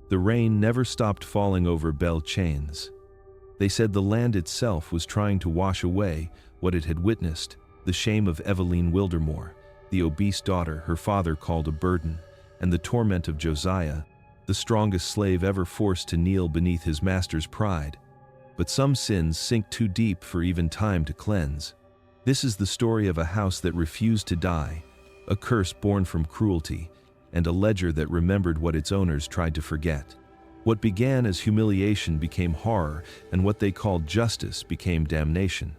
The rain never stopped falling over Belchains. They said the land itself was trying to wash away what it had witnessed, the shame of Eveline Wildermore, the obese daughter her father called a burden, and the torment of Josiah, the strongest slave ever forced to kneel beneath his master's pride. But some sins sink too deep for even time to cleanse. This is the story of a house that refused to die, a curse born from cruelty, and a ledger that remembered what its owners tried to forget. What began as humiliation became horror, and what they called justice became damnation.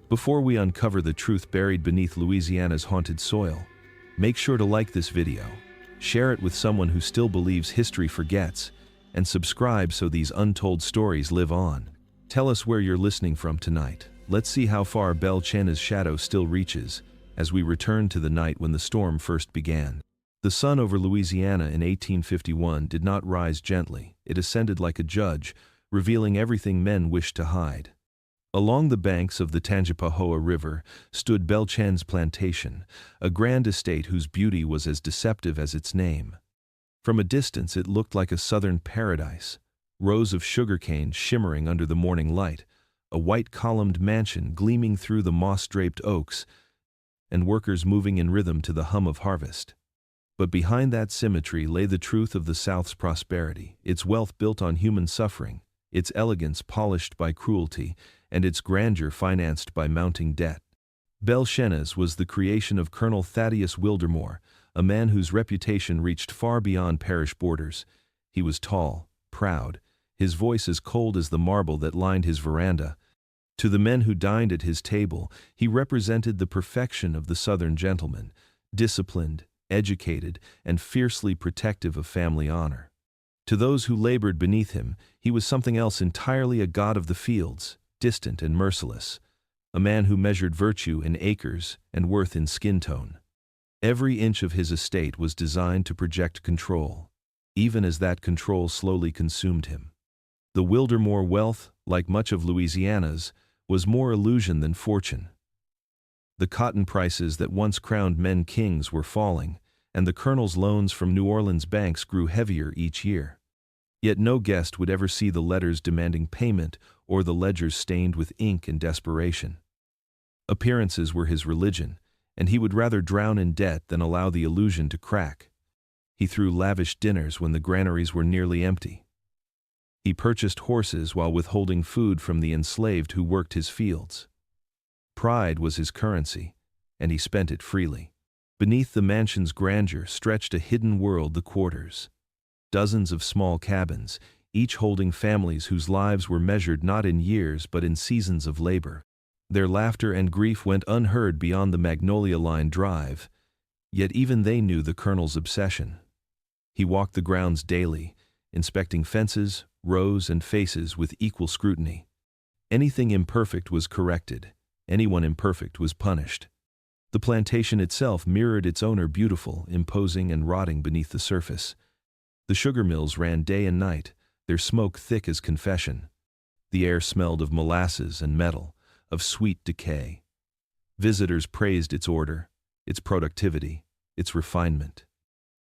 Before we uncover the truth buried beneath Louisiana's haunted soil, make sure to like this video, share it with someone who still believes history forgets, and subscribe so these untold stories live on. Tell us where you're listening from tonight. Let's see how far Belchaina's shadow still reaches as we return to the night when the storm first began. The sun over Louisiana in 1851 did not rise gently. It ascended like a judge, revealing everything men wished to hide. Along the banks of the Tangipahoa River stood Belchain's plantation, a grand estate whose beauty was as deceptive as its name. From a distance it looked like a southern paradise, rows of sugarcane shimmering under the morning light, a white-columned mansion gleaming through the moss-draped oaks, and workers moving in rhythm to the hum of harvest. But behind that symmetry lay the truth of the South's prosperity, its wealth built on human suffering, its elegance polished by cruelty, and its grandeur financed by mounting debt. Belchaina's was the creation of Colonel Thaddeus Wildermore, a man whose reputation reached far beyond parish borders. He was tall, proud, his voice as cold as the marble that lined his veranda. To the men who dined at his table, he represented the perfection of the Southern gentleman, disciplined, educated, and fiercely protective of family honor. To those who labored beneath him, he was something else entirely, a god of the fields, distant and merciless, a man who measured virtue in acres and worth in skin tone. Every inch of his estate was designed to project control, even as that control slowly consumed him. The Wildermore wealth, like much of Louisiana's, was more illusion than fortune. The cotton prices that once crowned men kings were falling, and the colonel's loans from New Orleans banks grew heavier each year. Yet no guest would ever see the letters demanding payment or the ledgers stained with ink and desperation. Appearances were his religion, and he would rather drown in debt than allow the illusion to crack. He threw lavish dinners when the granaries were nearly empty. He purchased horses while withholding food from the enslaved who worked his fields. Pride was his currency, and he spent it freely. Beneath the mansion's grandeur stretched a hidden world, the quarters. Dozens of small cabins, each holding families whose lives were measured not in years but in seasons of labor. Their laughter and grief went unheard beyond the Magnolia Line drive, yet even they knew the colonel's obsession. He walked the grounds daily, inspecting fences, rows, and faces with equal scrutiny. Anything imperfect was corrected, anyone imperfect was punished. The plantation itself mirrored its owner, beautiful, imposing, and rotting beneath the surface. The sugar mills ran day and night, their smoke thick as confession. The air smelled of molasses and metal, of sweet decay. Visitors praised its order, its productivity, its refinement.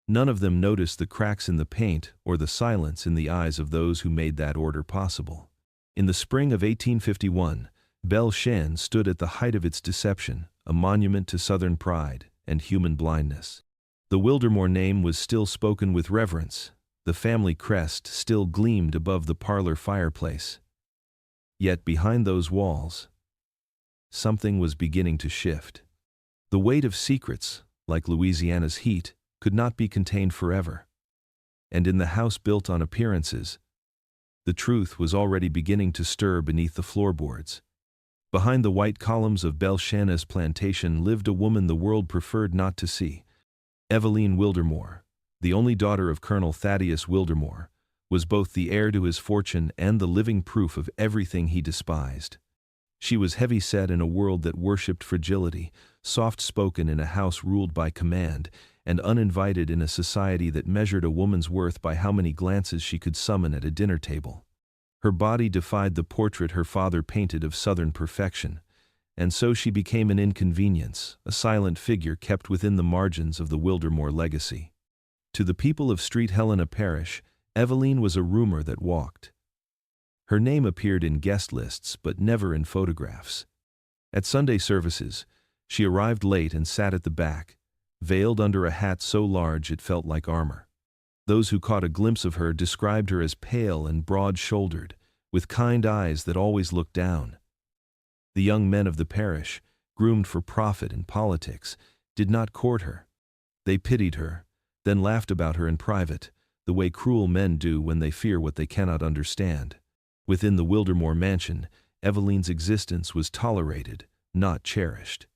None of them noticed the cracks in the paint or the silence in the eyes of those who made that order possible. In the spring of 1851, Belchain stood at the height of its deception, a monument to Southern pride and human blindness. The Wildermore name was still spoken with reverence, the family crest still gleamed above the parlor fireplace. Yet behind those walls, something was beginning to shift. The weight of secrets, like Louisiana's heat, could not be contained forever. And in the house built on appearances, the truth was already beginning to stir beneath the floorboards. Behind the white columns of Belchaina's plantation lived a woman the world preferred not to see. Eveline Wildermore, the only daughter of Colonel Thaddeus Wildermore, was both the heir to his fortune and the living proof of everything he despised. She was heavy-set in a world that worshipped fragility, soft-spoken in a house ruled by command, and uninvited in a society that measured a woman's worth by how many glances she could summon at a dinner table. Her body defied the portrait her father painted of Southern perfection, and so she became an inconvenience, a silent figure kept within the margins of the Wildermore legacy. To the people of Street Helena Parish, Eveline was a rumor that walked. Her name appeared in guest lists but never in photographs. At Sunday services, she arrived late and sat at the back, veiled under a hat so large it felt like armor. Those who caught a glimpse of her described her as pale and broad-shouldered, with kind eyes that always looked down. The young men of the parish, groomed for profit and politics, did not court her. They pitied her, then laughed about her in private, the way cruel men do when they fear what they cannot understand. Within the Wildermore mansion, Eveline's existence was tolerated, not cherished.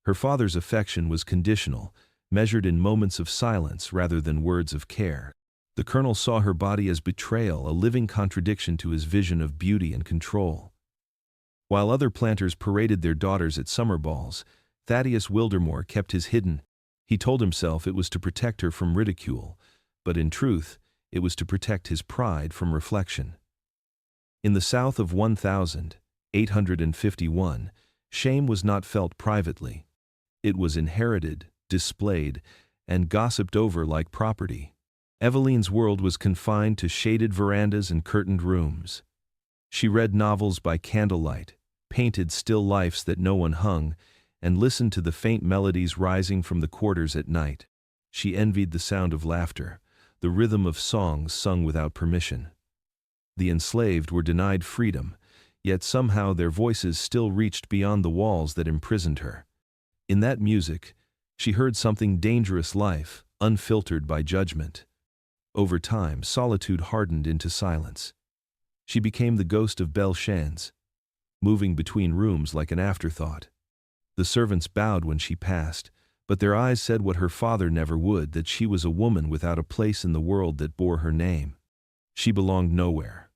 Her father's affection was conditional, measured in moments of silence rather than words of care. The colonel saw her body as betrayal, a living contradiction to his vision of beauty and control. While other planters paraded their daughters at summer balls, Thaddeus Wildermore kept his hidden. He told himself it was to protect her from ridicule, but in truth, it was to protect his pride from reflection. In the South of 1851, shame was not felt privately. It was inherited, displayed, and gossiped over like property. Eveline's world was confined to shaded verandas and curtained rooms. She read novels by candlelight, painted still lifes that no one hung, and listened to the faint melodies rising from the quarters at night. She envied the sound of laughter, the rhythm of songs sung without permission. The enslaved were denied freedom, yet somehow their voices still reached beyond the walls that imprisoned her. In that music, she heard something dangerous, life, unfiltered by judgment. Over time, solitude hardened into silence. She became the ghost of Belle Chains, moving between rooms like an afterthought. The servants bowed when she passed, but their eyes said what her father never would, that she was a woman without a place in the world that bore her name. She belonged nowhere.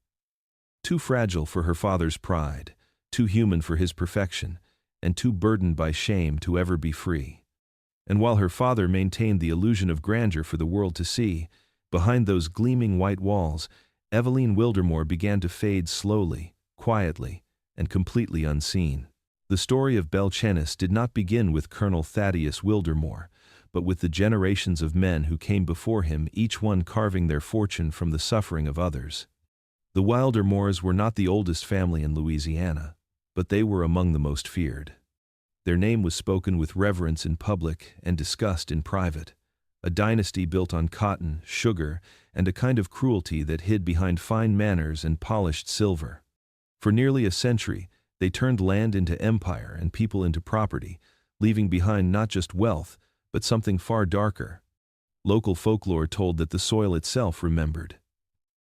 Too fragile for her father's pride, too human for his perfection, and too burdened by shame to ever be free. And while her father maintained the illusion of grandeur for the world to see, behind those gleaming white walls, Eveline Wildermore began to fade slowly, quietly, and completely unseen. The story of Belle Chains did not begin with Colonel Thaddeus Wildermore, but with the generations of men who came before him, each one carving their fortune from the suffering of others. The Wildermores were not the oldest family in Louisiana, but they were among the most feared. Their name was spoken with reverence in public and discussed in private, a dynasty built on cotton, sugar, and a kind of cruelty that hid behind fine manners and polished silver. For nearly a century, they turned land into empire and people into property, leaving behind not just wealth, but something far darker. Local folklore told that the soil itself remembered.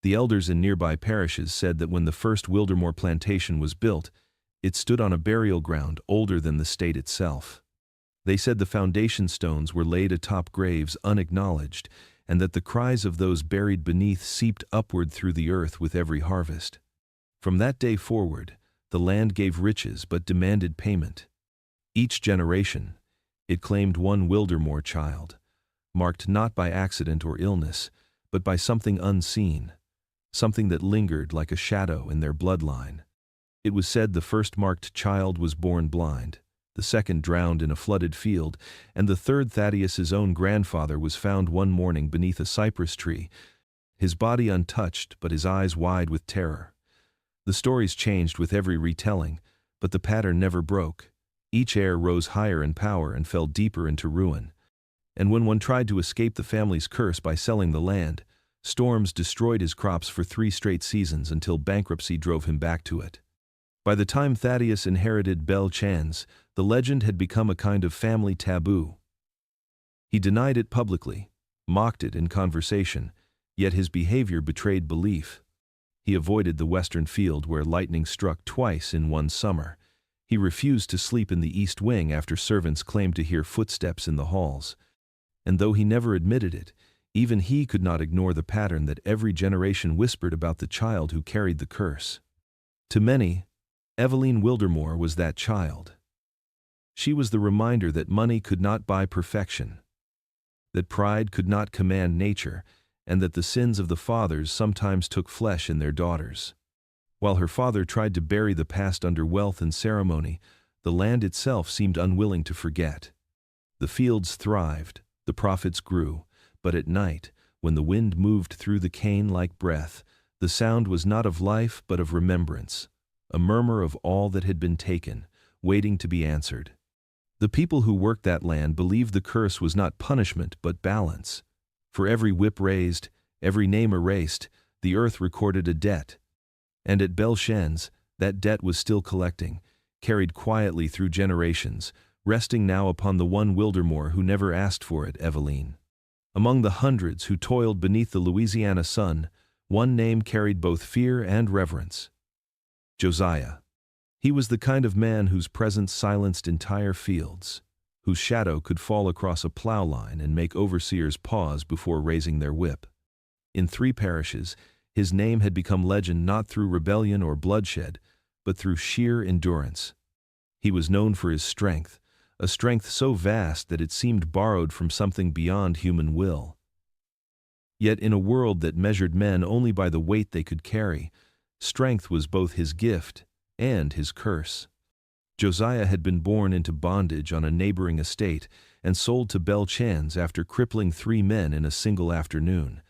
The elders in nearby parishes said that when the first Wildermore plantation was built, it stood on a burial ground older than the state itself. They said the foundation stones were laid atop graves unacknowledged, and that the cries of those buried beneath seeped upward through the earth with every harvest. From that day forward, the land gave riches but demanded payment. Each generation, it claimed one Wildermore child, marked not by accident or illness, but by something unseen, something that lingered like a shadow in their bloodline. It was said the first marked child was born blind, the second drowned in a flooded field, and the third, Thaddeus's own grandfather, was found one morning beneath a cypress tree, his body untouched but his eyes wide with terror. The stories changed with every retelling, but the pattern never broke. Each heir rose higher in power and fell deeper into ruin. And when one tried to escape the family's curse by selling the land, storms destroyed his crops for 3 straight seasons until bankruptcy drove him back to it. By the time Thaddeus inherited Belle Chains, the legend had become a kind of family taboo. He denied it publicly, mocked it in conversation, yet his behavior betrayed belief. He avoided the western field where lightning struck twice in one summer. He refused to sleep in the east wing after servants claimed to hear footsteps in the halls. And though he never admitted it, even he could not ignore the pattern that every generation whispered about the child who carried the curse. To many, Eveline Wildermore was that child. She was the reminder that money could not buy perfection, that pride could not command nature, and that the sins of the fathers sometimes took flesh in their daughters. While her father tried to bury the past under wealth and ceremony, the land itself seemed unwilling to forget. The fields thrived, the profits grew, but at night, when the wind moved through the cane like breath, the sound was not of life but of remembrance, a murmur of all that had been taken, waiting to be answered. The people who worked that land believed the curse was not punishment but balance. For every whip raised, every name erased, the earth recorded a debt. And at Belchan's, that debt was still collecting, carried quietly through generations, resting now upon the one Wildermore who never asked for it, Eveline. Among the hundreds who toiled beneath the Louisiana sun, one name carried both fear and reverence: Josiah. He was the kind of man whose presence silenced entire fields, whose shadow could fall across a plow line and make overseers pause before raising their whip. In 3 parishes, his name had become legend not through rebellion or bloodshed, but through sheer endurance. He was known for his strength, a strength so vast that it seemed borrowed from something beyond human will. Yet in a world that measured men only by the weight they could carry, strength was both his gift and his curse. Josiah had been born into bondage on a neighboring estate and sold to Belchan's after crippling 3 men in a single afternoon.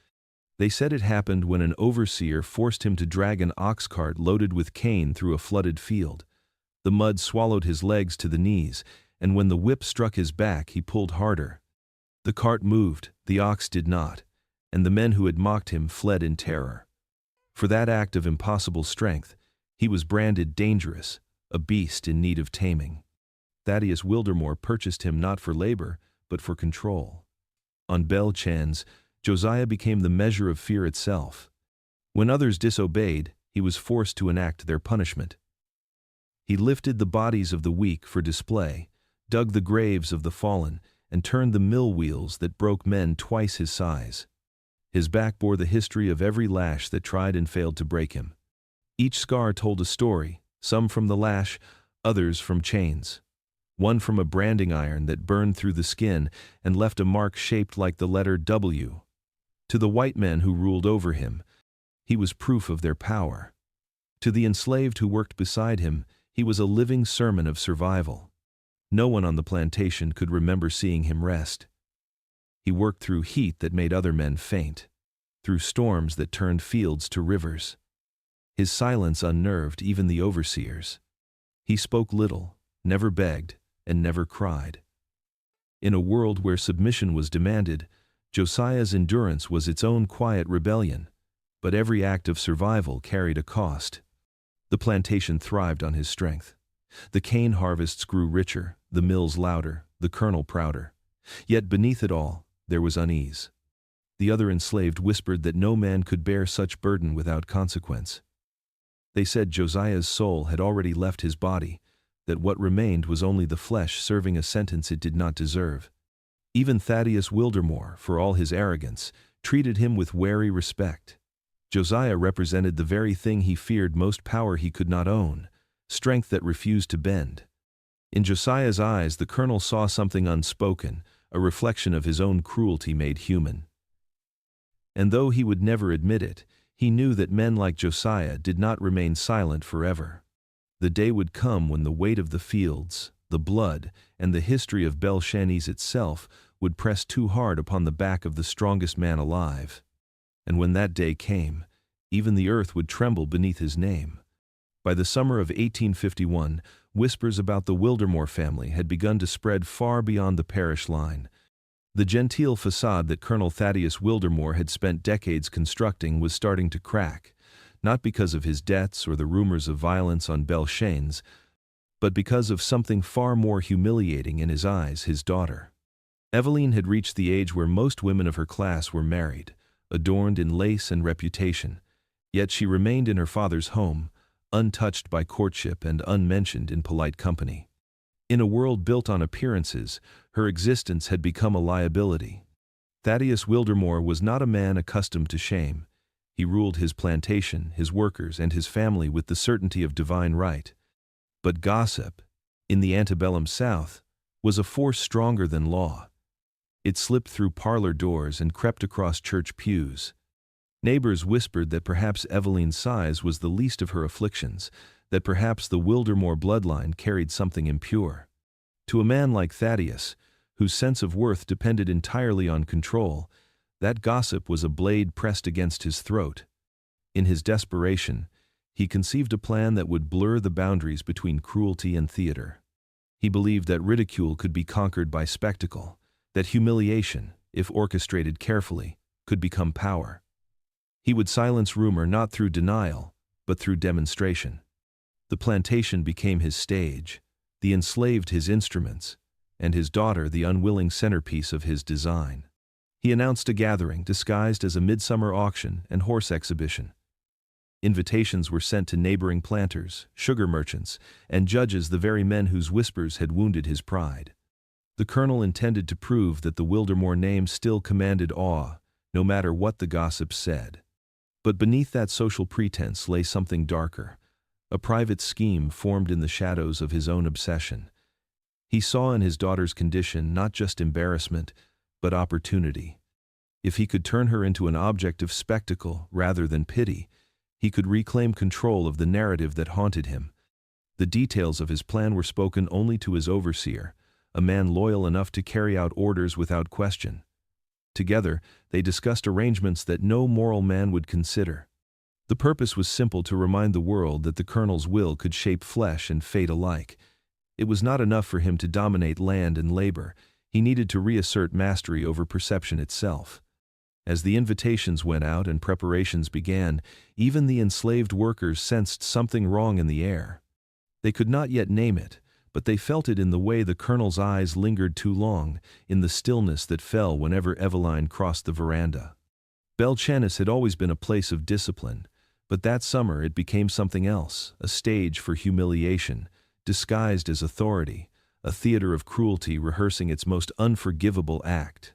They said it happened when an overseer forced him to drag an ox cart loaded with cane through a flooded field. The mud swallowed his legs to the knees, and when the whip struck his back, he pulled harder. The cart moved, the ox did not, and the men who had mocked him fled in terror. For that act of impossible strength, he was branded dangerous, a beast in need of taming. Thaddeus Wildermore purchased him not for labor, but for control. On Belchan's, Josiah became the measure of fear itself. When others disobeyed, he was forced to enact their punishment. He lifted the bodies of the weak for display, dug the graves of the fallen, and turned the mill wheels that broke men twice his size. His back bore the history of every lash that tried and failed to break him. Each scar told a story, some from the lash, others from chains. One from a branding iron that burned through the skin and left a mark shaped like the letter W. To the white men who ruled over him, he was proof of their power. To the enslaved who worked beside him, he was a living sermon of survival. No one on the plantation could remember seeing him rest. He worked through heat that made other men faint, through storms that turned fields to rivers. His silence unnerved even the overseers. He spoke little, never begged, and never cried. In a world where submission was demanded, Josiah's endurance was its own quiet rebellion, but every act of survival carried a cost. The plantation thrived on his strength. The cane harvests grew richer, the mills louder, the kernel prouder. Yet beneath it all, there was unease. The other enslaved whispered that no man could bear such burden without consequence. They said Josiah's soul had already left his body, that what remained was only the flesh serving a sentence it did not deserve. Even Thaddeus Wildermore, for all his arrogance, treated him with wary respect. Josiah represented the very thing he feared most: power he could not own, strength that refused to bend. In Josiah's eyes, the colonel saw something unspoken, a reflection of his own cruelty made human. And though he would never admit it, he knew that men like Josiah did not remain silent forever. The day would come when the weight of the fields, the blood, and the history of Belchan's itself would press too hard upon the back of the strongest man alive. And when that day came, even the earth would tremble beneath his name. By the summer of 1851, whispers about the Wildermore family had begun to spread far beyond the parish line. The genteel facade that Colonel Thaddeus Wildermore had spent decades constructing was starting to crack, not because of his debts or the rumors of violence on Belchan's, but because of something far more humiliating in his eyes: his daughter. Eveline had reached the age where most women of her class were married, adorned in lace and reputation, yet she remained in her father's home, untouched by courtship and unmentioned in polite company. In a world built on appearances, her existence had become a liability. Thaddeus Wildermore was not a man accustomed to shame. He ruled his plantation, his workers, and his family with the certainty of divine right. But gossip, in the antebellum South, was a force stronger than law. It slipped through parlor doors and crept across church pews. Neighbors whispered that perhaps Eveline's size was the least of her afflictions, that perhaps the Wildermore bloodline carried something impure. To a man like Thaddeus, whose sense of worth depended entirely on control, That gossip was a blade pressed against his throat. In his desperation, he conceived a plan that would blur the boundaries between cruelty and theater. He believed that ridicule could be conquered by spectacle, that humiliation, if orchestrated carefully, could become power. He would silence rumor not through denial, but through demonstration. The plantation became his stage, the enslaved his instruments, and his daughter the unwilling centerpiece of his design. He announced a gathering disguised as a midsummer auction and horse exhibition. Invitations were sent to neighboring planters, sugar merchants, and judges, the very men whose whispers had wounded his pride. The colonel intended to prove that the Wildermore name still commanded awe, no matter what the gossips said. But beneath that social pretense lay something darker, a private scheme formed in the shadows of his own obsession. He saw in his daughter's condition not just embarrassment, but opportunity. If he could turn her into an object of spectacle rather than pity, he could reclaim control of the narrative that haunted him. The details of his plan were spoken only to his overseer, a man loyal enough to carry out orders without question. Together, they discussed arrangements that no moral man would consider. The purpose was simple: to remind the world that the colonel's will could shape flesh and fate alike. It was not enough for him to dominate land and labor. He needed to reassert mastery over perception itself. As the invitations went out and preparations began, even the enslaved workers sensed something wrong in the air. They could not yet name it, but they felt it in the way the colonel's eyes lingered too long, in the stillness that fell whenever Eveline crossed the veranda. Belchanis had always been a place of discipline, but that summer it became something else, a stage for humiliation, disguised as authority, a theater of cruelty rehearsing its most unforgivable act.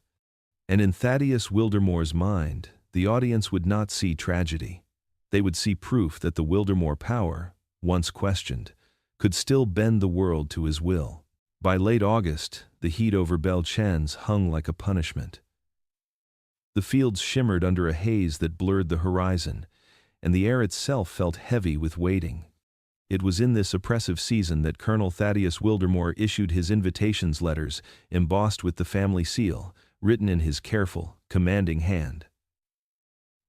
And in Thaddeus Wildermore's mind, the audience would not see tragedy. They would see proof that the Wildermore power, once questioned, could still bend the world to his will. By late August, the heat over Belchains hung like a punishment. The fields shimmered under a haze that blurred the horizon, and the air itself felt heavy with waiting. It was in this oppressive season that Colonel Thaddeus Wildermore issued his invitations letters, embossed with the family seal, written in his careful, commanding hand.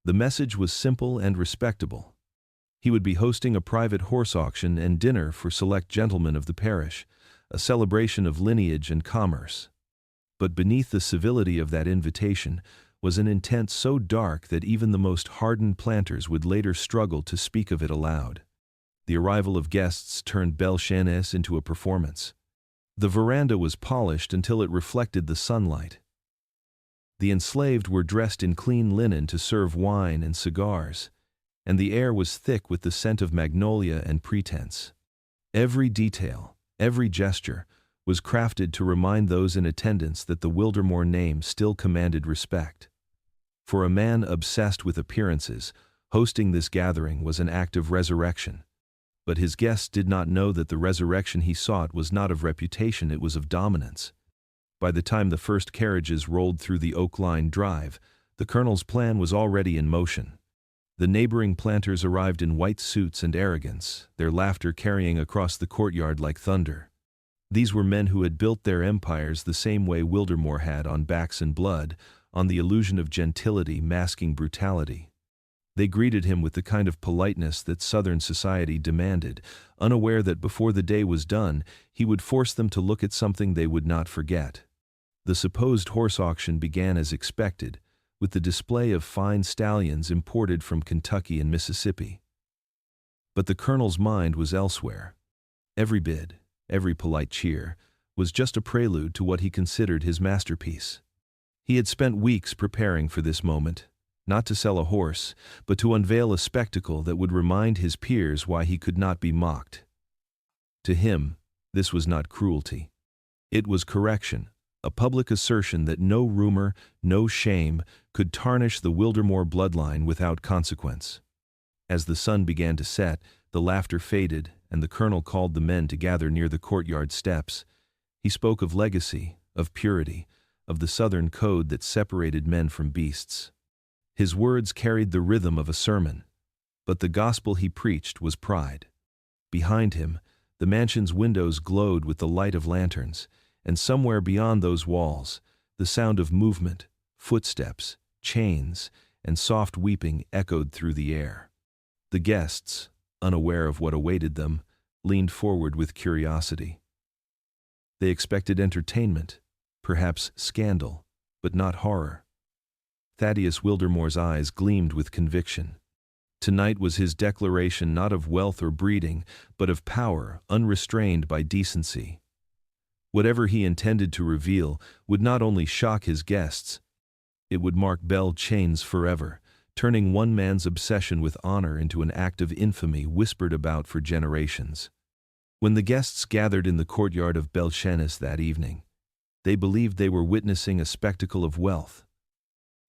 The message was simple and respectable. He would be hosting a private horse auction and dinner for select gentlemen of the parish, a celebration of lineage and commerce. But beneath the civility of that invitation was an intent so dark that even the most hardened planters would later struggle to speak of it aloud. The arrival of guests turned Belchanis into a performance. The veranda was polished until it reflected the sunlight. The enslaved were dressed in clean linen to serve wine and cigars, and the air was thick with the scent of magnolia and pretense. Every detail, every gesture, was crafted to remind those in attendance that the Wildermore name still commanded respect. For a man obsessed with appearances, hosting this gathering was an act of resurrection. But his guests did not know that the resurrection he sought was not of reputation, it was of dominance. By the time the first carriages rolled through the Oak Line Drive, the colonel's plan was already in motion. The neighboring planters arrived in white suits and arrogance, their laughter carrying across the courtyard like thunder. These were men who had built their empires the same way Wildermore had, on backs and blood, on the illusion of gentility masking brutality. They greeted him with the kind of politeness that Southern society demanded, unaware that before the day was done, he would force them to look at something they would not forget. The supposed horse auction began as expected, with the display of fine stallions imported from Kentucky and Mississippi. But the colonel's mind was elsewhere. Every bid, every polite cheer, was just a prelude to what he considered his masterpiece. He had spent weeks preparing for this moment, not to sell a horse, but to unveil a spectacle that would remind his peers why he could not be mocked. To him, this was not cruelty. It was correction, a public assertion that no rumor, no shame, could tarnish the Wildermore bloodline without consequence. As the sun began to set, the laughter faded, and the colonel called the men to gather near the courtyard steps. He spoke of legacy, of purity, of the Southern code that separated men from beasts. His words carried the rhythm of a sermon, but the gospel he preached was pride. Behind him, the mansion's windows glowed with the light of lanterns, and somewhere beyond those walls, the sound of movement, footsteps, chains, and soft weeping echoed through the air. The guests, unaware of what awaited them, leaned forward with curiosity. They expected entertainment, perhaps scandal, but not horror. Thaddeus Wildermore's eyes gleamed with conviction. Tonight was his declaration not of wealth or breeding, but of power unrestrained by decency. Whatever he intended to reveal would not only shock his guests, it would mark Belchains forever, turning one man's obsession with honor into an act of infamy whispered about for generations. When the guests gathered in the courtyard of Belchanis that evening, they believed they were witnessing a spectacle of wealth,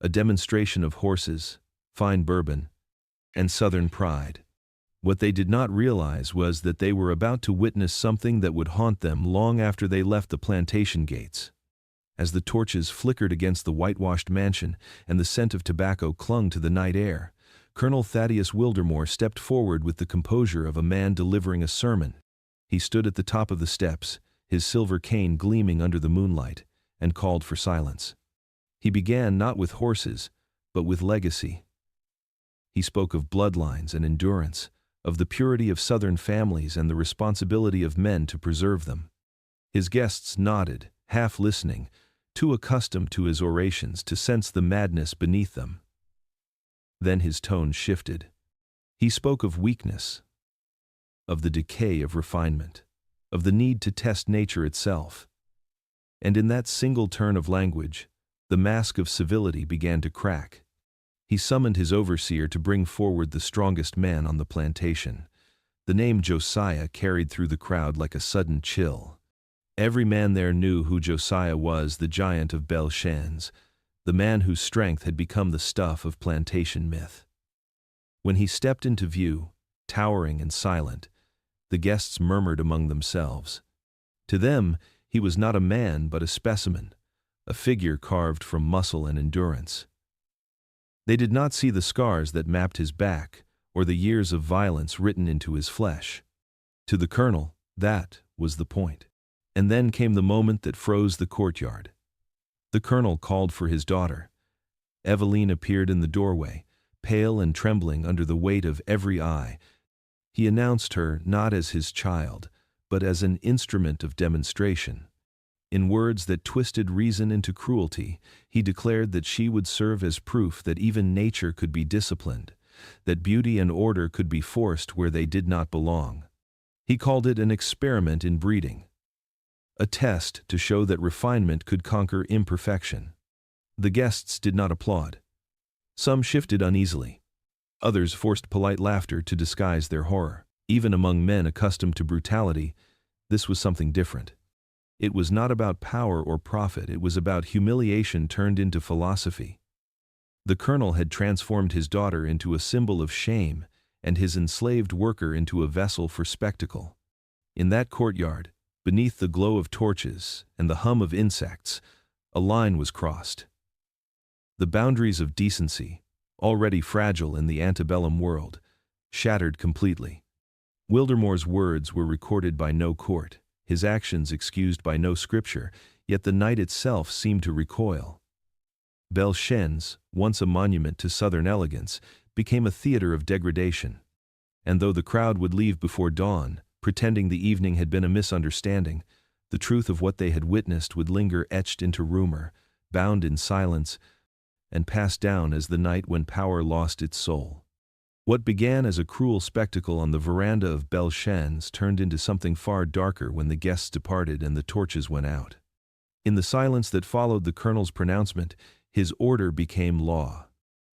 a demonstration of horses, fine bourbon, and Southern pride. What they did not realize was that they were about to witness something that would haunt them long after they left the plantation gates. As the torches flickered against the whitewashed mansion and the scent of tobacco clung to the night air, Colonel Thaddeus Wildermore stepped forward with the composure of a man delivering a sermon. He stood at the top of the steps, his silver cane gleaming under the moonlight, and called for silence. He began not with horses, but with legacy. He spoke of bloodlines and endurance, of the purity of Southern families and the responsibility of men to preserve them. His guests nodded, half listening, too accustomed to his orations to sense the madness beneath them. Then his tone shifted. He spoke of weakness, of the decay of refinement, of the need to test nature itself. And in that single turn of language, the mask of civility began to crack. He summoned his overseer to bring forward the strongest man on the plantation. The name Josiah carried through the crowd like a sudden chill. Every man there knew who Josiah was, the giant of Belchains, the man whose strength had become the stuff of plantation myth. When he stepped into view, towering and silent, the guests murmured among themselves. To them, he was not a man but a specimen, a figure carved from muscle and endurance. They did not see the scars that mapped his back, or the years of violence written into his flesh. To the colonel, that was the point. And then came the moment that froze the courtyard. The colonel called for his daughter. Eveline appeared in the doorway, pale and trembling under the weight of every eye. He announced her not as his child, but as an instrument of demonstration. In words that twisted reason into cruelty, he declared that she would serve as proof that even nature could be disciplined, that beauty and order could be forced where they did not belong. He called it an experiment in breeding, a test to show that refinement could conquer imperfection. The guests did not applaud. Some shifted uneasily. Others forced polite laughter to disguise their horror. Even among men accustomed to brutality, this was something different. It was not about power or profit, it was about humiliation turned into philosophy. The colonel had transformed his daughter into a symbol of shame and his enslaved worker into a vessel for spectacle. In that courtyard, beneath the glow of torches and the hum of insects, a line was crossed. The boundaries of decency, already fragile in the antebellum world, shattered completely. Wildermore's words were recorded by no court, his actions excused by no scripture, yet the night itself seemed to recoil. Belchains, once a monument to Southern elegance, became a theater of degradation. And though the crowd would leave before dawn, pretending the evening had been a misunderstanding, the truth of what they had witnessed would linger etched into rumor, bound in silence, and pass down as the night when power lost its soul. What began as a cruel spectacle on the veranda of Belchains turned into something far darker when the guests departed and the torches went out. In the silence that followed the colonel's pronouncement, his order became law.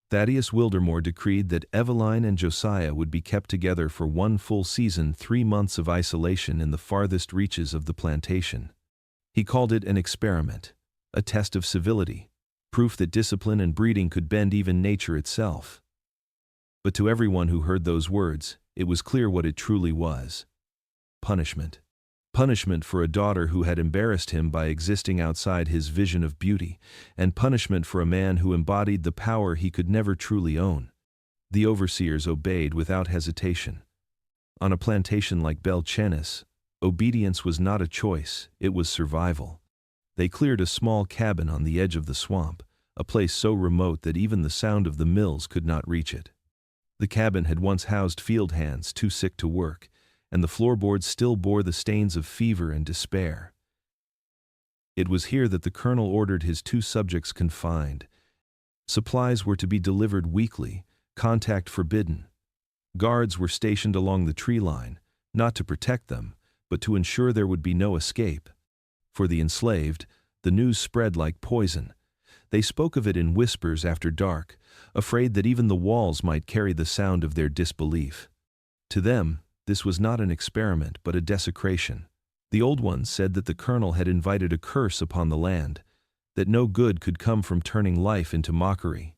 Thaddeus Wildermore decreed that Eveline and Josiah would be kept together for one full season, 3 months of isolation in the farthest reaches of the plantation. He called it an experiment, a test of civility, proof that discipline and breeding could bend even nature itself. But to everyone who heard those words, it was clear what it truly was. Punishment. Punishment for a daughter who had embarrassed him by existing outside his vision of beauty, and punishment for a man who embodied the power he could never truly own. The overseers obeyed without hesitation. On a plantation like Belchanis, obedience was not a choice, it was survival. They cleared a small cabin on the edge of the swamp, a place so remote that even the sound of the mills could not reach it. The cabin had once housed field hands too sick to work, and the floorboards still bore the stains of fever and despair. It was here that the colonel ordered his 2 subjects confined. Supplies were to be delivered weekly, contact forbidden. Guards were stationed along the tree line, not to protect them, but to ensure there would be no escape. For the enslaved, the news spread like poison. They spoke of it in whispers after dark, afraid that even the walls might carry the sound of their disbelief. To them, this was not an experiment but a desecration. The old ones said that the colonel had invited a curse upon the land, that no good could come from turning life into mockery.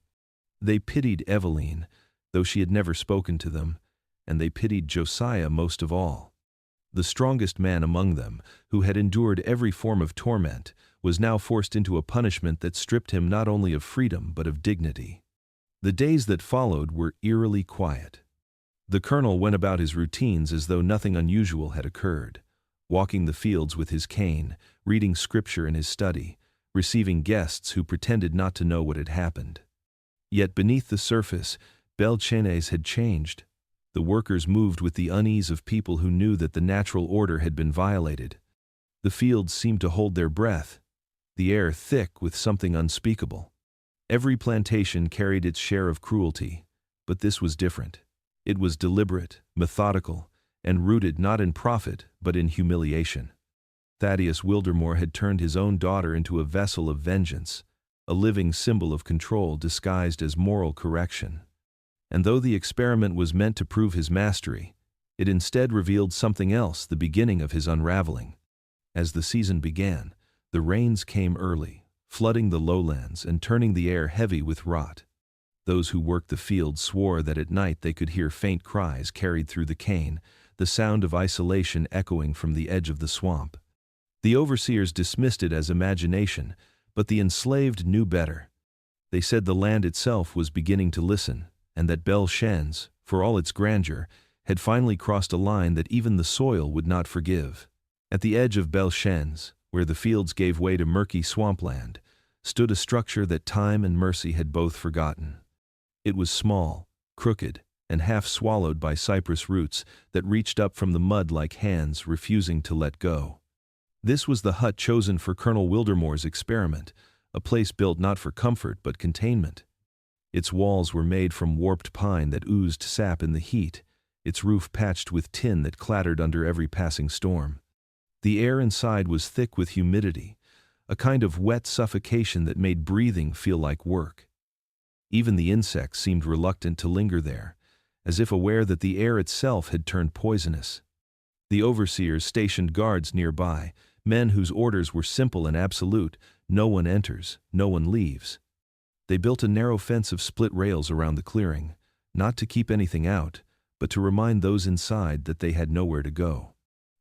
They pitied Eveline, though she had never spoken to them, and they pitied Josiah most of all. The strongest man among them, who had endured every form of torment, was now forced into a punishment that stripped him not only of freedom but of dignity. The days that followed were eerily quiet. The colonel went about his routines as though nothing unusual had occurred, walking the fields with his cane, reading scripture in his study, receiving guests who pretended not to know what had happened. Yet beneath the surface, Belchanes had changed. The workers moved with the unease of people who knew that the natural order had been violated. The fields seemed to hold their breath, the air thick with something unspeakable. Every plantation carried its share of cruelty, but this was different. It was deliberate, methodical, and rooted not in profit but in humiliation. Thaddeus Wildermore had turned his own daughter into a vessel of vengeance, a living symbol of control disguised as moral correction. And though the experiment was meant to prove his mastery, it instead revealed something else, the beginning of his unraveling. As the season began, the rains came early, flooding the lowlands and turning the air heavy with rot. Those who worked the fields swore that at night they could hear faint cries carried through the cane, the sound of isolation echoing from the edge of the swamp. The overseers dismissed it as imagination, but the enslaved knew better. They said the land itself was beginning to listen, and that Belchanes, for all its grandeur, had finally crossed a line that even the soil would not forgive. At the edge of Belchanes, where the fields gave way to murky swampland, stood a structure that time and mercy had both forgotten. It was small, crooked, and half swallowed by cypress roots that reached up from the mud like hands refusing to let go. This was the hut chosen for Colonel Wildermore's experiment, a place built not for comfort but containment. Its walls were made from warped pine that oozed sap in the heat, its roof patched with tin that clattered under every passing storm. The air inside was thick with humidity, a kind of wet suffocation that made breathing feel like work. Even the insects seemed reluctant to linger there, as if aware that the air itself had turned poisonous. The overseers stationed guards nearby, men whose orders were simple and absolute: no one enters, no one leaves. They built a narrow fence of split rails around the clearing, not to keep anything out, but to remind those inside that they had nowhere to go.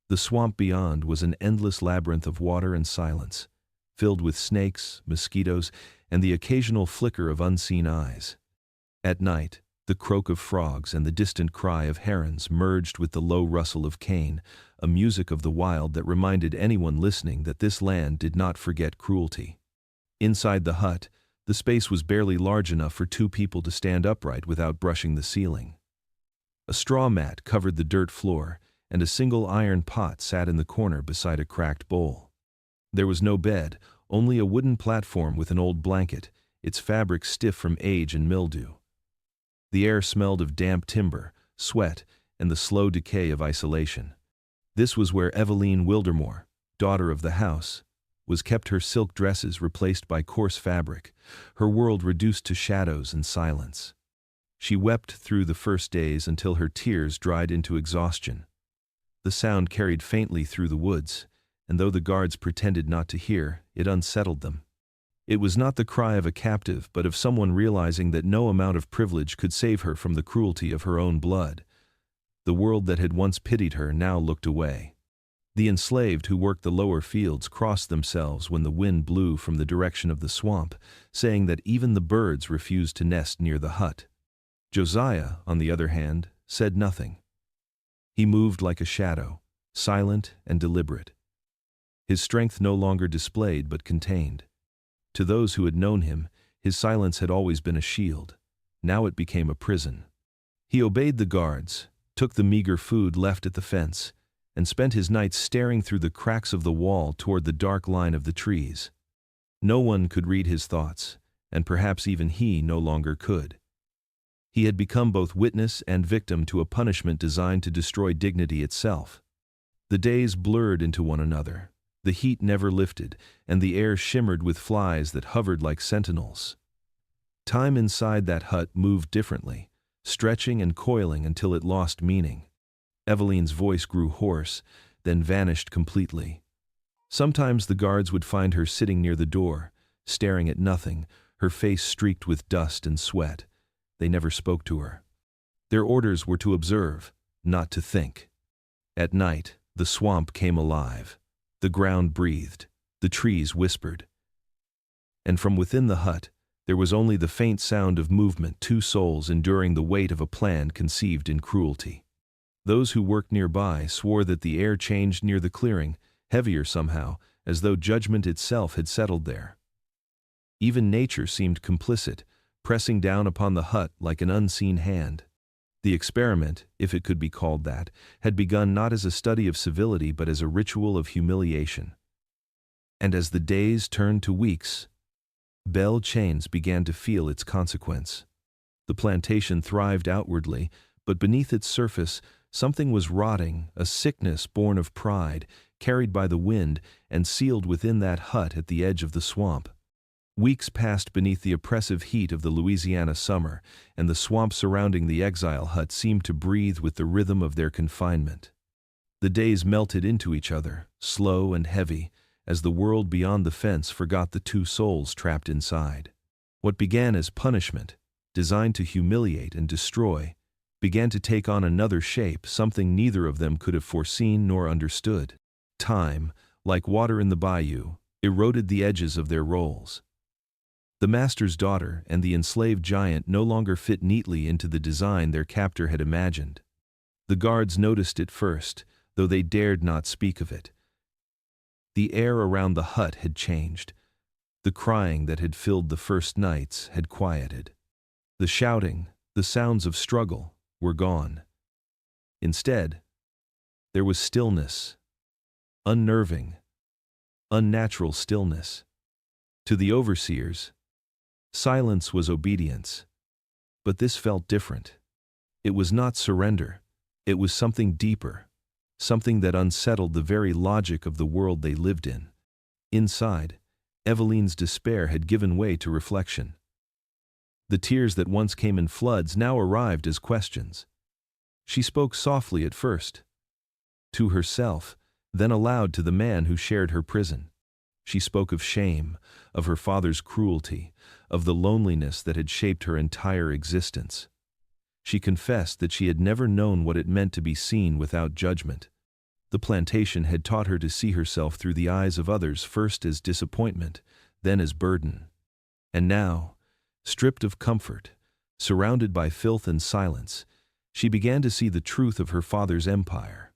The swamp beyond was an endless labyrinth of water and silence, filled with snakes, mosquitoes, and the occasional flicker of unseen eyes. At night, the croak of frogs and the distant cry of herons merged with the low rustle of cane, a music of the wild that reminded anyone listening that this land did not forget cruelty. Inside the hut, the space was barely large enough for 2 people to stand upright without brushing the ceiling. A straw mat covered the dirt floor, and a single iron pot sat in the corner beside a cracked bowl. There was no bed, only a wooden platform with an old blanket, its fabric stiff from age and mildew. The air smelled of damp timber, sweat, and the slow decay of isolation. This was where Eveline Wildermore, daughter of the house, was kept, her silk dresses replaced by coarse fabric, her world reduced to shadows and silence. She wept through the first days until her tears dried into exhaustion. The sound carried faintly through the woods, and though the guards pretended not to hear, it unsettled them. It was not the cry of a captive, but of someone realizing that no amount of privilege could save her from the cruelty of her own blood. The world that had once pitied her now looked away. The enslaved who worked the lower fields crossed themselves when the wind blew from the direction of the swamp, saying that even the birds refused to nest near the hut. Josiah, on the other hand, said nothing. He moved like a shadow, silent and deliberate. His strength no longer displayed but contained. To those who had known him, His silence had always been a shield. Now it became a prison. He obeyed the guards, took the meager food left at the fence, and spent his nights staring through the cracks of the wall toward the dark line of the trees. No one could read his thoughts, and perhaps even he no longer could. He had become both witness and victim to a punishment designed to destroy dignity itself. The days blurred into one another. The heat never lifted, and the air shimmered with flies that hovered like sentinels. Time inside that hut moved differently, stretching and coiling until it lost meaning. Eveline's voice grew hoarse, then vanished completely. Sometimes the guards would find her sitting near the door, staring at nothing, her face streaked with dust and sweat. They never spoke to her. Their orders were to observe, not to think. At night, the swamp came alive. The ground breathed, the trees whispered. And from within the hut, there was only the faint sound of movement, two souls enduring the weight of a plan conceived in cruelty. Those who worked nearby swore that the air changed near the clearing, heavier somehow, as though judgment itself had settled there. Even nature seemed complicit, pressing down upon the hut like an unseen hand. The experiment, if it could be called that, had begun not as a study of civility but as a ritual of humiliation. And as the days turned to weeks, Belle Chains began to feel its consequence. The plantation thrived outwardly, but beneath its surface, something was rotting, a sickness born of pride, carried by the wind and sealed within that hut at the edge of the swamp. Weeks passed beneath the oppressive heat of the Louisiana summer, and the swamp surrounding the exile hut seemed to breathe with the rhythm of their confinement. The days melted into each other, slow and heavy, as the world beyond the fence forgot the two souls trapped inside. What began as punishment, designed to humiliate and destroy, began to take on another shape, something neither of them could have foreseen nor understood. Time, like water in the bayou, eroded the edges of their roles. The master's daughter and the enslaved giant no longer fit neatly into the design their captor had imagined. The guards noticed it first, though they dared not speak of it. The air around the hut had changed. The crying that had filled the first nights had quieted. The shouting, the sounds of struggle, were gone. Instead, there was stillness, unnerving, unnatural stillness. To the overseers, silence was obedience. But this felt different. It was not surrender. It was something deeper, something that unsettled the very logic of the world they lived in. Inside, Eveline's despair had given way to reflection. The tears that once came in floods now arrived as questions. She spoke softly at first, to herself, then aloud to the man who shared her prison. She spoke of shame, of her father's cruelty, of the loneliness that had shaped her entire existence. She confessed that she had never known what it meant to be seen without judgment. The plantation had taught her to see herself through the eyes of others, first as disappointment, then as burden. And now, stripped of comfort, surrounded by filth and silence, she began to see the truth of her father's empire.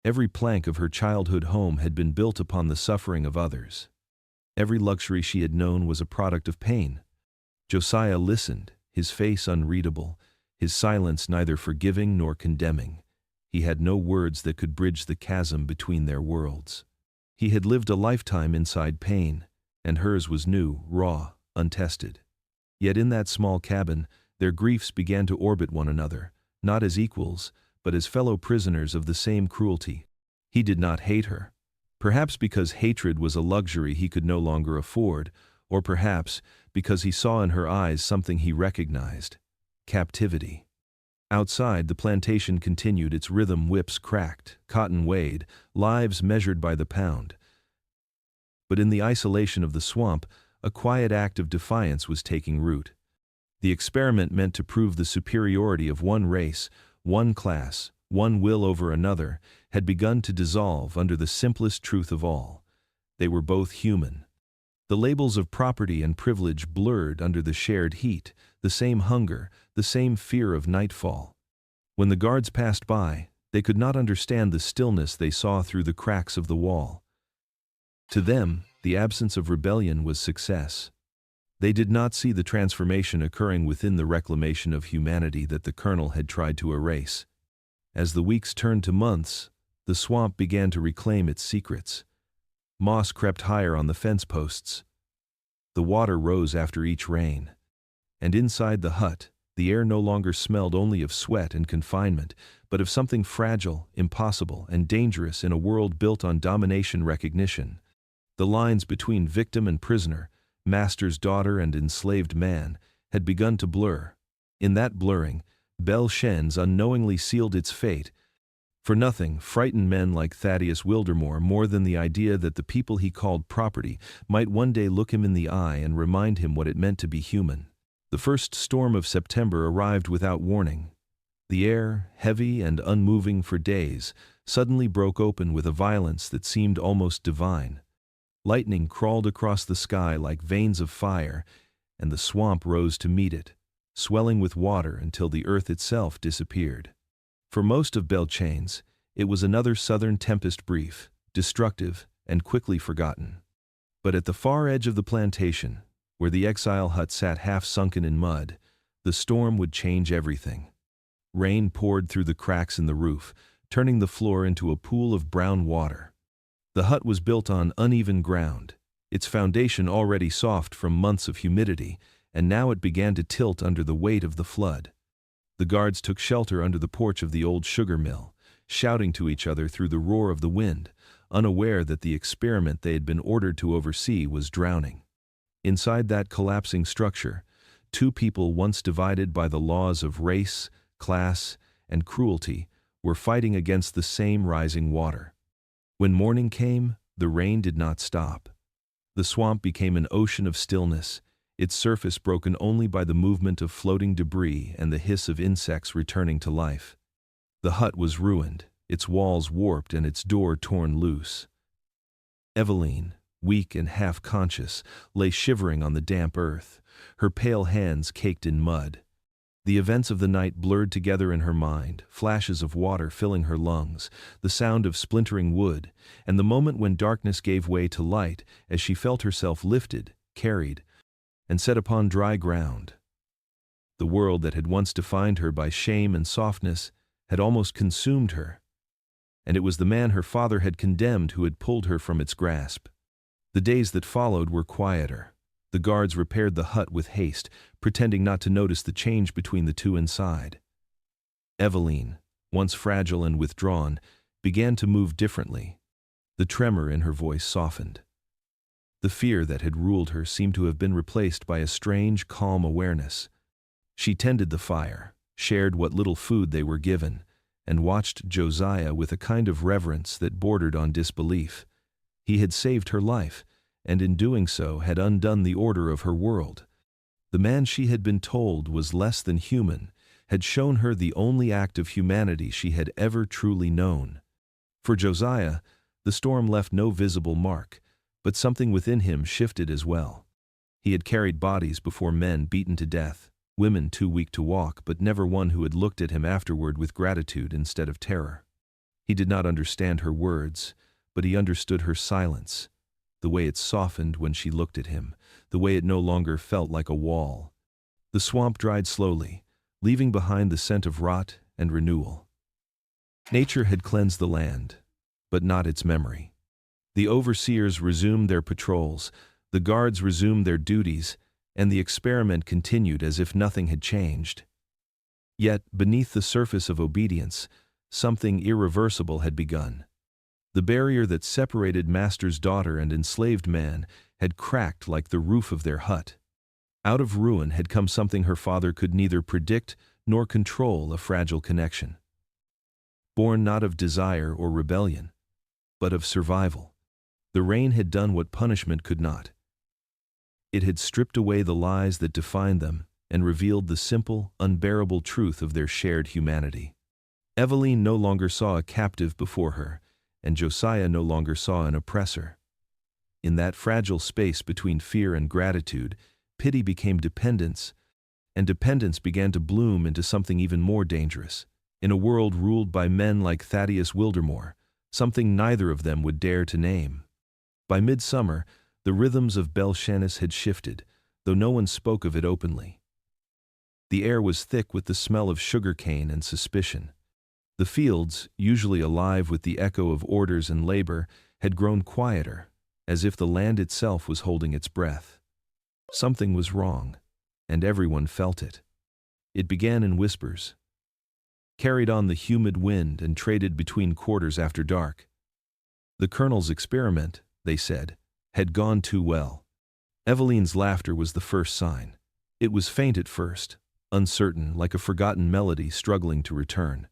Every plank of her childhood home had been built upon the suffering of others. Every luxury she had known was a product of pain. Josiah listened, his face unreadable, his silence neither forgiving nor condemning. He had no words that could bridge the chasm between their worlds. He had lived a lifetime inside pain, and hers was new, raw, untested. Yet in that small cabin, their griefs began to orbit one another, not as equals, but as fellow prisoners of the same cruelty. He did not hate her. Perhaps because hatred was a luxury he could no longer afford, or perhaps because he saw in her eyes something he recognized: captivity. Outside, the plantation continued its rhythm. Whips cracked, cotton weighed, lives measured by the pound. But in the isolation of the swamp, a quiet act of defiance was taking root. The experiment meant to prove the superiority of one race, one class, one will over another, had begun to dissolve under the simplest truth of all. They were both human. The labels of property and privilege blurred under the shared heat, the same hunger, the same fear of nightfall. When the guards passed by, they could not understand the stillness they saw through the cracks of the wall. To them, the absence of rebellion was success. They did not see the transformation occurring within the reclamation of humanity that the colonel had tried to erase. As the weeks turned to months, the swamp began to reclaim its secrets. Moss crept higher on the fence posts. The water rose after each rain. And inside the hut, the air no longer smelled only of sweat and confinement, but of something fragile, impossible, and dangerous in a world built on domination recognition. The lines between victim and prisoner, master's daughter and enslaved man, had begun to blur. In that blurring, Belle Chains unknowingly sealed its fate. For nothing frightened men like Thaddeus Wildermore more than the idea that the people he called property might one day look him in the eye and remind him what it meant to be human. The first storm of September arrived without warning. The air, heavy and unmoving for days, suddenly broke open with a violence that seemed almost divine. Lightning crawled across the sky like veins of fire, and the swamp rose to meet it, swelling with water until the earth itself disappeared. For most of Belle Chains, it was another southern tempest brief, destructive, and quickly forgotten. But at the far edge of the plantation, where the exile hut sat half sunken in mud, the storm would change everything. Rain poured through the cracks in the roof, turning the floor into a pool of brown water. The hut was built on uneven ground, its foundation already soft from months of humidity, and now it began to tilt under the weight of the flood. The guards took shelter under the porch of the old sugar mill, shouting to each other through the roar of the wind, unaware that the experiment they had been ordered to oversee was drowning. Inside that collapsing structure, two people once divided by the laws of race, class, and cruelty were fighting against the same rising water. When morning came, the rain did not stop. The swamp became an ocean of stillness, its surface broken only by the movement of floating debris and the hiss of insects returning to life. The hut was ruined, its walls warped and its door torn loose. Eveline, weak and half-conscious, lay shivering on the damp earth, her pale hands caked in mud. The events of the night blurred together in her mind, flashes of water filling her lungs, the sound of splintering wood, and the moment when darkness gave way to light as she felt herself lifted, carried, and set upon dry ground. The world that had once defined her by shame and softness had almost consumed her, and it was the man her father had condemned who had pulled her from its grasp. The days that followed were quieter. The guards repaired the hut with haste, pretending not to notice the change between the two inside. Eveline, once fragile and withdrawn, began to move differently. The tremor in her voice softened. The fear that had ruled her seemed to have been replaced by a strange, calm awareness. She tended the fire, shared what little food they were given, and watched Josiah with a kind of reverence that bordered on disbelief. He had saved her life, and in doing so had undone the order of her world. The man she had been told was less than human had shown her the only act of humanity she had ever truly known. For Josiah, the storm left no visible mark, but something within him shifted as well. He had carried bodies before men beaten to death, women too weak to walk, but never one who had looked at him afterward with gratitude instead of terror. He did not understand her words, but he understood her silence, the way it softened when she looked at him, the way it no longer felt like a wall. The swamp dried slowly, leaving behind the scent of rot and renewal. Nature had cleansed the land, but not its memory. The overseers resumed their patrols, the guards resumed their duties, and the experiment continued as if nothing had changed. Yet, beneath the surface of obedience, something irreversible had begun. The barrier that separated master's daughter and enslaved man had cracked like the roof of their hut. Out of ruin had come something her father could neither predict nor control, a fragile connection. Born not of desire or rebellion, but of survival. The rain had done what punishment could not. It had stripped away the lies that defined them and revealed the simple, unbearable truth of their shared humanity. Eveline no longer saw a captive before her, and Josiah no longer saw an oppressor. In that fragile space between fear and gratitude, pity became dependence, and dependence began to bloom into something even more dangerous. In a world ruled by men like Thaddeus Wildermore, something neither of them would dare to name. By midsummer, the rhythms of Belle Chains had shifted. though no one spoke of it openly. The air was thick with the smell of sugarcane and suspicion. The fields, usually alive with the echo of orders and labor, had grown quieter, as if the land itself was holding its breath. Something was wrong, and everyone felt it. It began in whispers, carried on the humid wind and traded between quarters after dark. The colonel's experiment, they said, had gone too well. Eveline's laughter was the first sign. It was faint at first, uncertain, like a forgotten melody struggling to return.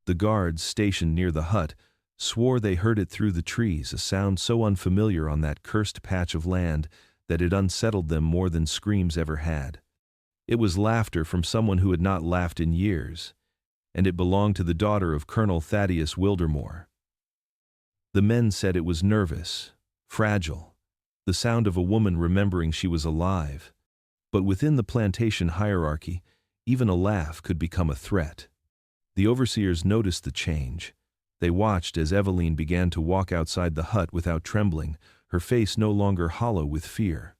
The guards stationed near the hut swore they heard it through the trees, a sound so unfamiliar on that cursed patch of land that it unsettled them more than screams ever had. It was laughter from someone who had not laughed in years, and it belonged to the daughter of Colonel Thaddeus Wildermore. The men said it was nervous, fragile, the sound of a woman remembering she was alive. But within the plantation hierarchy, even a laugh could become a threat. The overseers noticed the change. They watched as Eveline began to walk outside the hut without trembling, her face no longer hollow with fear.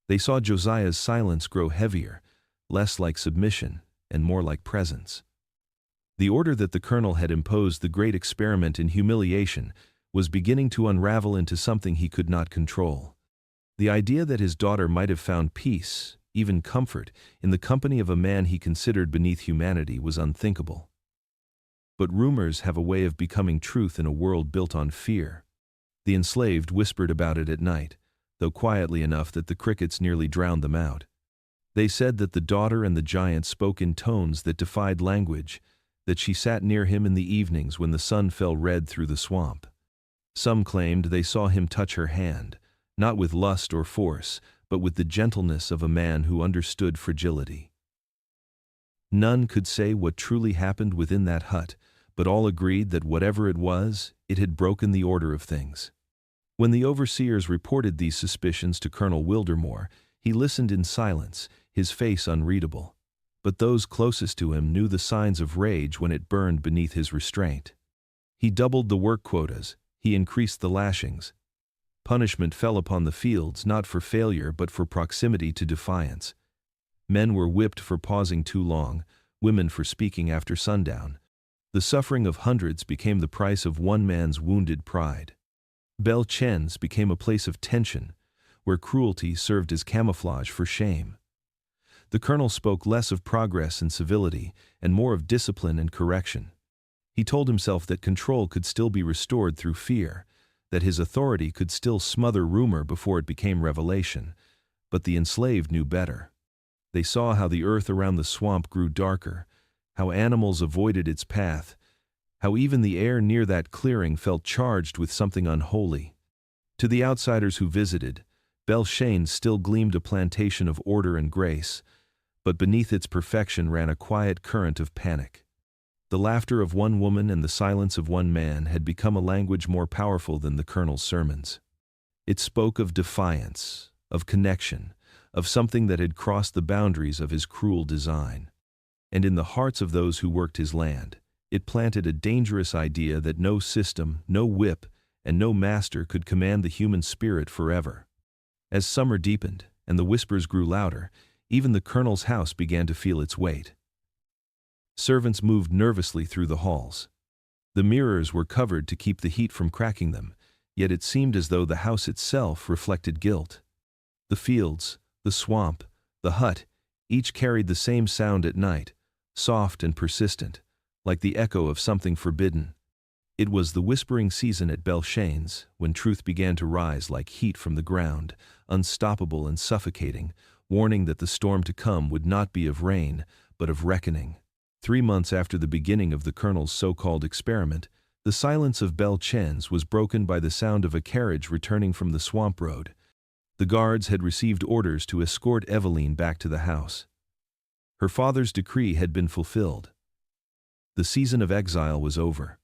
They saw Josiah's silence grow heavier, less like submission and more like presence. The order that the colonel had imposed, the great experiment in humiliation, was beginning to unravel into something he could not control. The idea that his daughter might have found peace, even comfort, in the company of a man he considered beneath humanity was unthinkable. But rumors have a way of becoming truth in a world built on fear. The enslaved whispered about it at night, though quietly enough that the crickets nearly drowned them out. They said that the daughter and the giant spoke in tones that defied language, that she sat near him in the evenings when the sun fell red through the swamp. Some claimed they saw him touch her hand, not with lust or force, but with the gentleness of a man who understood fragility. None could say what truly happened within that hut, but all agreed that whatever it was, it had broken the order of things. When the overseers reported these suspicions to Colonel Wildermore, he listened in silence, his face unreadable. But those closest to him knew the signs of rage when it burned beneath his restraint. He doubled the work quotas, he increased the lashings. Punishment fell upon the fields not for failure but for proximity to defiance. Men were whipped for pausing too long, women for speaking after sundown. The suffering of hundreds became the price of one man's wounded pride. Belchen's became a place of tension, where cruelty served as camouflage for shame. The colonel spoke less of progress and civility, and more of discipline and correction. He told himself that control could still be restored through fear, that his authority could still smother rumor before it became revelation. But the enslaved knew better. They saw how the earth around the swamp grew darker, how animals avoided its path, how even the air near that clearing felt charged with something unholy. To the outsiders who visited, Belchen's still gleamed a plantation of order and grace, but beneath its perfection ran a quiet current of panic. The laughter of one woman and the silence of one man had become a language more powerful than the colonel's sermons. It spoke of defiance, of connection, of something that had crossed the boundaries of his cruel design. And in the hearts of those who worked his land, it planted a dangerous idea that no system, no whip, and no master could command the human spirit forever. As summer deepened and the whispers grew louder, even the colonel's house began to feel its weight. Servants moved nervously through the halls. The mirrors were covered to keep the heat from cracking them, yet it seemed as though the house itself reflected guilt. The fields, the swamp, the hut, each carried the same sound at night, soft and persistent, like the echo of something forbidden. It was the whispering season at Belchen's, when truth began to rise like heat from the ground, unstoppable and suffocating, warning that the storm to come would not be of rain, but of reckoning. 3 months after the beginning of the colonel's so-called experiment, the silence of Belchen's was broken by the sound of a carriage returning from the swamp road. The guards had received orders to escort Eveline back to the house. Her father's decree had been fulfilled. The season of exile was over.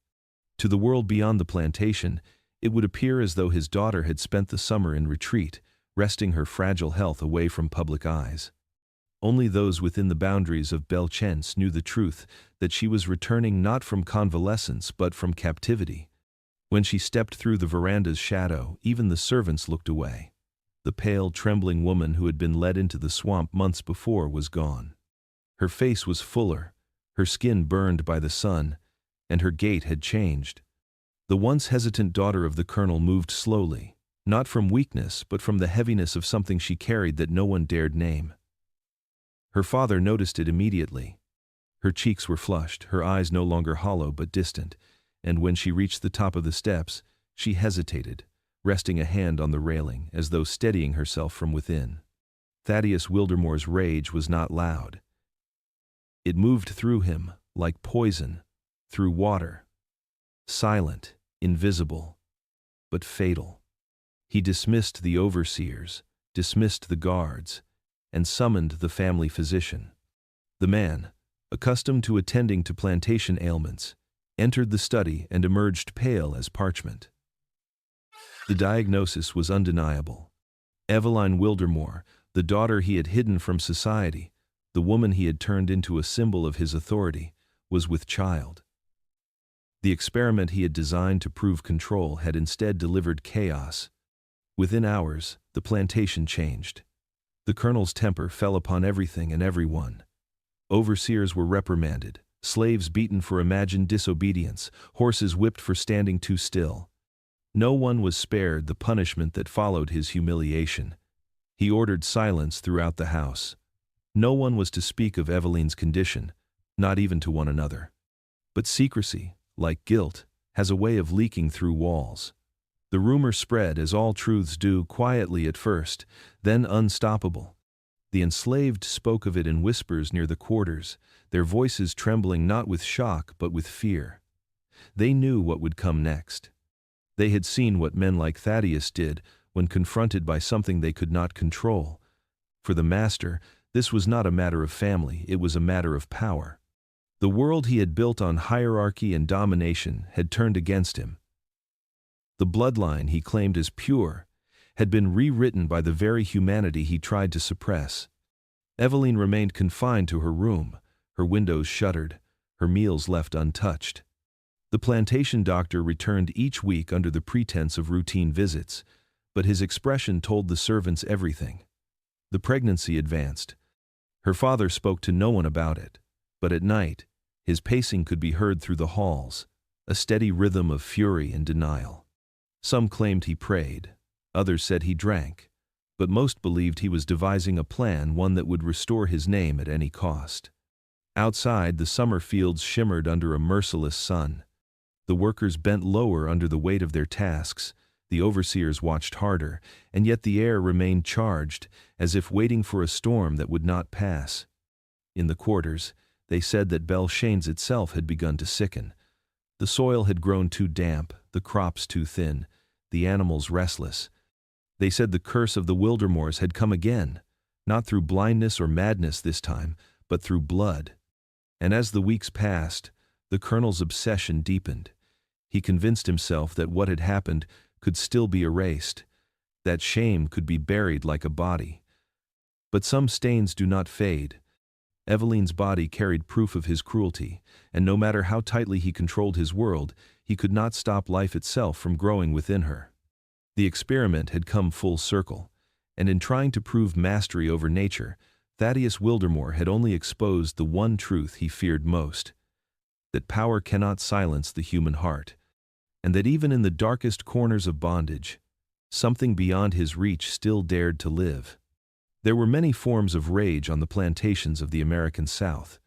To the world beyond the plantation, it would appear as though his daughter had spent the summer in retreat, resting her fragile health away from public eyes. Only those within the boundaries of Belchen's knew the truth, that she was returning not from convalescence but from captivity. When she stepped through the veranda's shadow, even the servants looked away. The pale, trembling woman who had been led into the swamp months before was gone. Her face was fuller, her skin burned by the sun, and her gait had changed. The once hesitant daughter of the colonel moved slowly, not from weakness but from the heaviness of something she carried that no one dared name. Her father noticed it immediately. Her cheeks were flushed, her eyes no longer hollow but distant, and when she reached the top of the steps, she hesitated, resting a hand on the railing as though steadying herself from within. Thaddeus Wildermore's rage was not loud. It moved through him, like poison, through water. Silent, invisible, but fatal. He dismissed the overseers, dismissed the guards, and summoned the family physician. The man, accustomed to attending to plantation ailments, entered the study and emerged pale as parchment. The diagnosis was undeniable. Eveline Wildermore, the daughter he had hidden from society, the woman he had turned into a symbol of his authority, was with child. The experiment he had designed to prove control had instead delivered chaos. Within hours, the plantation changed. The colonel's temper fell upon everything and everyone. Overseers were reprimanded, slaves beaten for imagined disobedience, horses whipped for standing too still. No one was spared the punishment that followed his humiliation. He ordered silence throughout the house. No one was to speak of Eveline's condition, not even to one another. But secrecy, like guilt, has a way of leaking through walls. The rumor spread as all truths do, quietly at first, then unstoppable. The enslaved spoke of it in whispers near the quarters, their voices trembling not with shock but with fear. They knew what would come next. They had seen what men like Thaddeus did when confronted by something they could not control. For the master, this was not a matter of family, it was a matter of power. The world he had built on hierarchy and domination had turned against him. The bloodline he claimed as pure had been rewritten by the very humanity he tried to suppress. Eveline remained confined to her room, her windows shuttered, her meals left untouched. The plantation doctor returned each week under the pretense of routine visits, but his expression told the servants everything. The pregnancy advanced. Her father spoke to no one about it, but at night, his pacing could be heard through the halls, a steady rhythm of fury and denial. Some claimed he prayed, others said he drank, but most believed he was devising a plan, one that would restore his name at any cost. Outside, the summer fields shimmered under a merciless sun. The workers bent lower under the weight of their tasks, the overseers watched harder, and yet the air remained charged, as if waiting for a storm that would not pass. In the quarters, they said that Belchains itself had begun to sicken. The soil had grown too damp, the crops too thin, the animals restless. They said the curse of the Wildermores had come again, not through blindness or madness this time, but through blood. And as the weeks passed, the colonel's obsession deepened. He convinced himself that what had happened could still be erased, that shame could be buried like a body. But some stains do not fade. Eveline's body carried proof of his cruelty, and no matter how tightly he controlled his world, he could not stop life itself from growing within her. The experiment had come full circle, and in trying to prove mastery over nature, Thaddeus Wildermore had only exposed the one truth he feared most: that power cannot silence the human heart, and that even in the darkest corners of bondage, something beyond his reach still dared to live. There were many forms of rage on the plantations of the American South.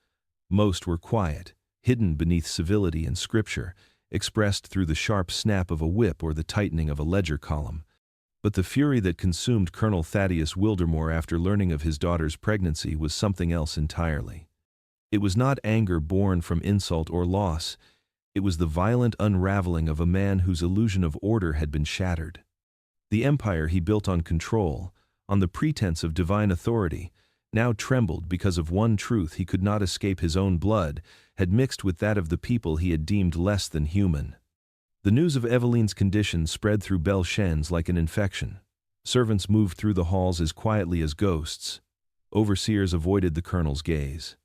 Most were quiet, hidden beneath civility and scripture, expressed through the sharp snap of a whip or the tightening of a ledger column. But the fury that consumed Colonel Thaddeus Wildermore after learning of his daughter's pregnancy was something else entirely. It was not anger born from insult or loss. It was the violent unraveling of a man whose illusion of order had been shattered. The empire he built on control, on the pretense of divine authority, now trembled because of one truth he could not escape: his own blood had mixed with that of the people he had deemed less than human. The news of Eveline's condition spread through Belchains like an infection. Servants moved through the halls as quietly as ghosts. Overseers avoided the colonel's gaze.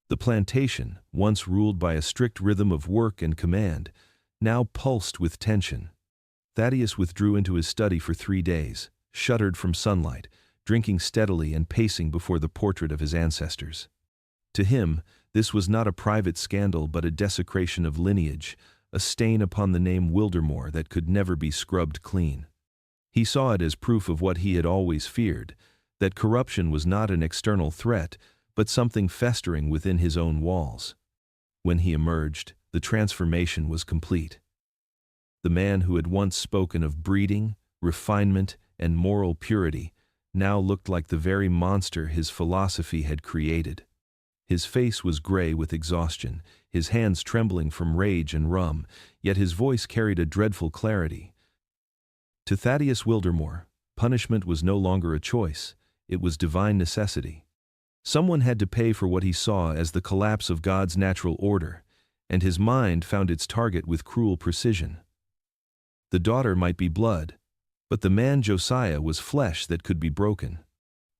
The plantation, once ruled by a strict rhythm of work and command, now pulsed with tension. Thaddeus withdrew into his study for 3 days, shuttered from sunlight, drinking steadily and pacing before the portrait of his ancestors. To him, this was not a private scandal but a desecration of lineage, a stain upon the name Wildermore that could never be scrubbed clean. He saw it as proof of what he had always feared, that corruption was not an external threat, but something festering within his own walls. When he emerged, the transformation was complete. The man who had once spoken of breeding, refinement, and moral purity now looked like the very monster his philosophy had created. His face was gray with exhaustion, his hands trembling from rage and rum, yet his voice carried a dreadful clarity. To Thaddeus Wildermore, punishment was no longer a choice, it was divine necessity. Someone had to pay for what he saw as the collapse of God's natural order, and his mind found its target with cruel precision. The daughter might be blood, but the man Josiah was flesh that could be broken.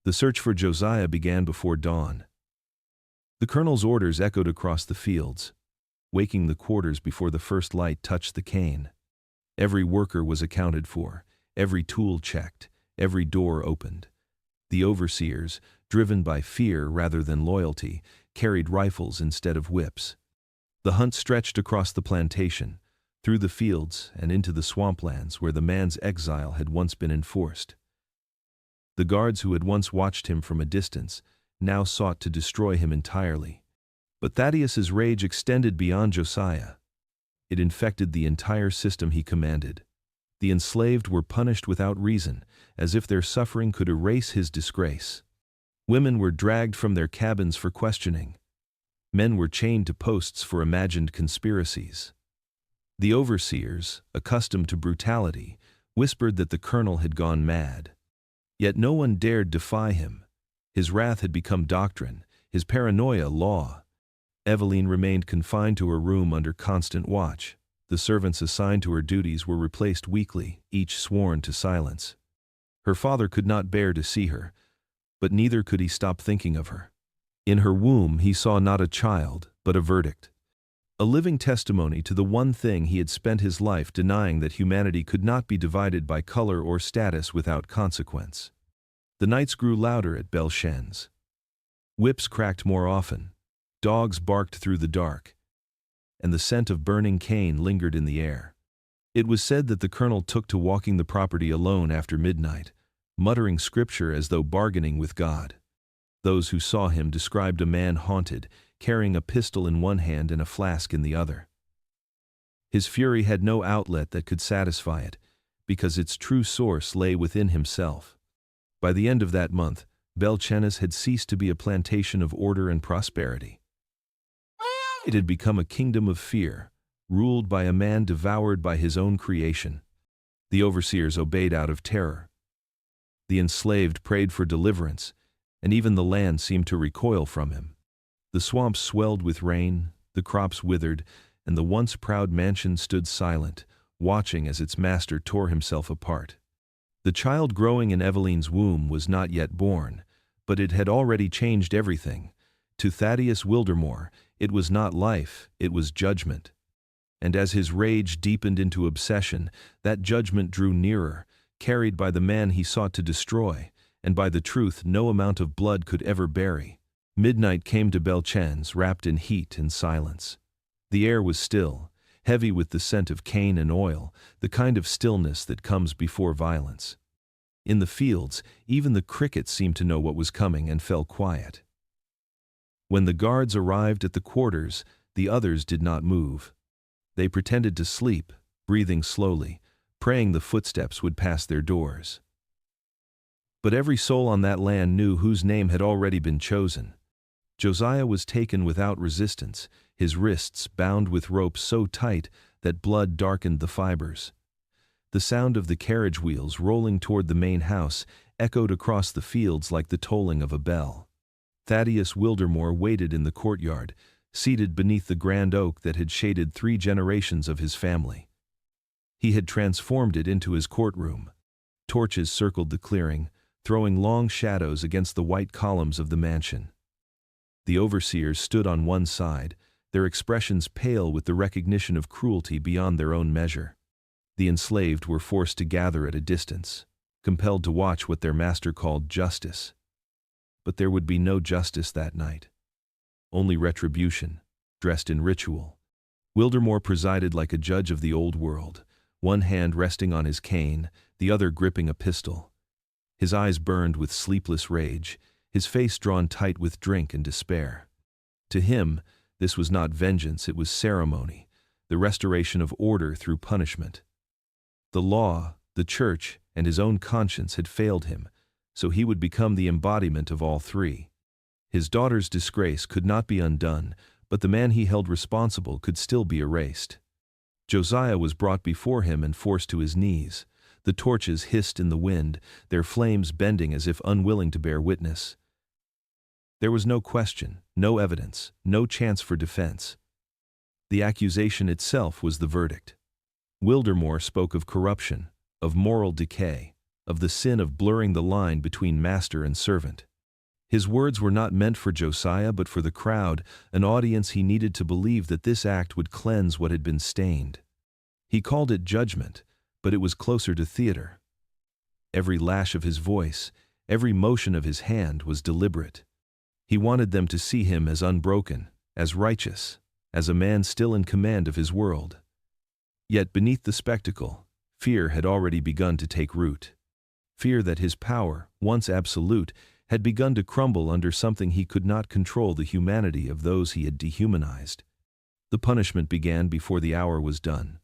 The search for Josiah began before dawn. The colonel's orders echoed across the fields, waking the quarters before the first light touched the cane. Every worker was accounted for, every tool checked, every door opened. The overseers, driven by fear rather than loyalty, carried rifles instead of whips. The hunt stretched across the plantation, through the fields and into the swamplands where the man's exile had once been enforced. The guards who had once watched him from a distance now sought to destroy him entirely. But Thaddeus's rage extended beyond Josiah. It infected the entire system he commanded. The enslaved were punished without reason, as if their suffering could erase his disgrace. Women were dragged from their cabins for questioning. Men were chained to posts for imagined conspiracies. The overseers, accustomed to brutality, whispered that the colonel had gone mad. Yet no one dared defy him. His wrath had become doctrine, his paranoia law. Eveline remained confined to her room under constant watch. The servants assigned to her duties were replaced weekly, each sworn to silence. Her father could not bear to see her, but neither could he stop thinking of her. In her womb he saw not a child, but a verdict. A living testimony to the one thing he had spent his life denying, that humanity could not be divided by color or status without consequence. The nights grew louder at Belchen's. Whips cracked more often. Dogs barked through the dark, and the scent of burning cane lingered in the air. It was said that the colonel took to walking the property alone after midnight, muttering scripture as though bargaining with God. Those who saw him described a man haunted, carrying a pistol in one hand and a flask in the other. His fury had no outlet that could satisfy it, because its true source lay within himself. By the end of that month, Belchennes had ceased to be a plantation of order and prosperity. It had become a kingdom of fear, ruled by a man devoured by his own creation. The overseers obeyed out of terror. The enslaved prayed for deliverance, and even the land seemed to recoil from him. The swamps swelled with rain, the crops withered, and the once proud mansion stood silent, watching as its master tore himself apart. The child growing in Eveline's womb was not yet born, but it had already changed everything. To Thaddeus Wildermore, it was not life, it was judgment. And as his rage deepened into obsession, that judgment drew nearer, carried by the man he sought to destroy, and by the truth no amount of blood could ever bury. Midnight came to Belchennes, wrapped in heat and silence. The air was still, heavy with the scent of cane and oil, the kind of stillness that comes before violence. In the fields, even the crickets seemed to know what was coming and fell quiet. When the guards arrived at the quarters, the others did not move. They pretended to sleep, breathing slowly, praying the footsteps would pass their doors. But every soul on that land knew whose name had already been chosen. Josiah was taken without resistance, his wrists bound with ropes so tight that blood darkened the fibers. The sound of the carriage wheels rolling toward the main house echoed across the fields like the tolling of a bell. Thaddeus Wildermore waited in the courtyard, seated beneath the grand oak that had shaded 3 generations of his family. He had transformed it into his courtroom. Torches circled the clearing, throwing long shadows against the white columns of the mansion. The overseers stood on one side, their expressions pale with the recognition of cruelty beyond their own measure. The enslaved were forced to gather at a distance. compelled to watch what their master called justice. But there would be no justice that night. Only retribution, dressed in ritual. Wildermore presided like a judge of the old world, one hand resting on his cane, the other gripping a pistol. His eyes burned with sleepless rage, his face drawn tight with drink and despair. To him, this was not vengeance, it was ceremony, the restoration of order through punishment. The law, the church, and his own conscience had failed him, so he would become the embodiment of all three. His daughter's disgrace could not be undone, but the man he held responsible could still be erased. Josiah was brought before him and forced to his knees. The torches hissed in the wind, their flames bending as if unwilling to bear witness. There was no question, no evidence, no chance for defense. The accusation itself was the verdict. Wildermore spoke of corruption, of moral decay, of the sin of blurring the line between master and servant. His words were not meant for Josiah but for the crowd, an audience he needed to believe that this act would cleanse what had been stained. He called it judgment, but it was closer to theater. Every lash of his voice, every motion of his hand was deliberate. He wanted them to see him as unbroken, as righteous, as a man still in command of his world. Yet beneath the spectacle, fear had already begun to take root. Fear that his power, once absolute, had begun to crumble under something he could not control, the humanity of those he had dehumanized. The punishment began before the hour was done.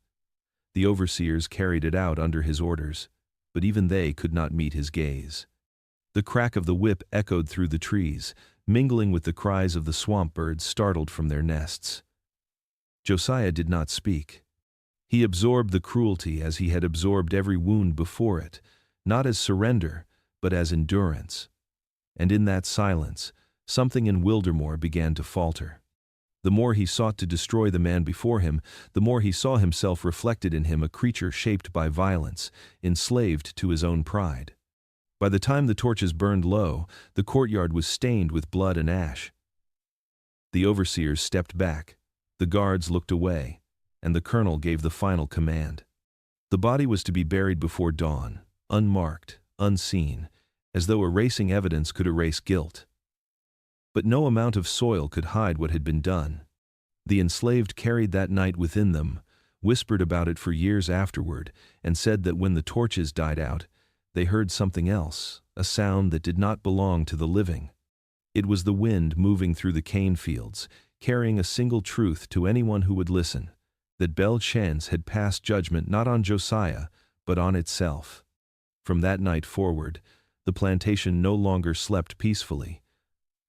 The overseers carried it out under his orders, but even they could not meet his gaze. The crack of the whip echoed through the trees, mingling with the cries of the swamp birds startled from their nests. Josiah did not speak. He absorbed the cruelty as he had absorbed every wound before it, not as surrender, but as endurance. And in that silence, something in Wildermore began to falter. The more he sought to destroy the man before him, the more he saw himself reflected in him, a creature shaped by violence, enslaved to his own pride. By the time the torches burned low, the courtyard was stained with blood and ash. The overseers stepped back, the guards looked away, and the colonel gave the final command. The body was to be buried before dawn, unmarked, unseen, as though erasing evidence could erase guilt. But no amount of soil could hide what had been done. The enslaved carried that night within them, whispered about it for years afterward, and said that when the torches died out, they heard something else, a sound that did not belong to the living. It was the wind moving through the cane fields, carrying a single truth to anyone who would listen, that Belchen's had passed judgment not on Josiah, but on itself. From that night forward, the plantation no longer slept peacefully.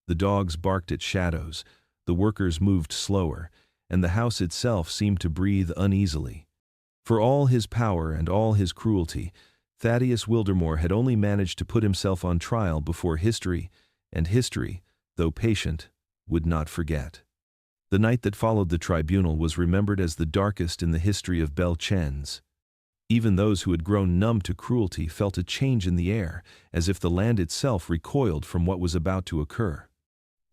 The dogs barked at shadows, the workers moved slower, and the house itself seemed to breathe uneasily. For all his power and all his cruelty, Thaddeus Wildermore had only managed to put himself on trial before history, and history, though patient, would not forget. The night that followed the tribunal was remembered as the darkest in the history of Belchen's. Even those who had grown numb to cruelty felt a change in the air, as if the land itself recoiled from what was about to occur.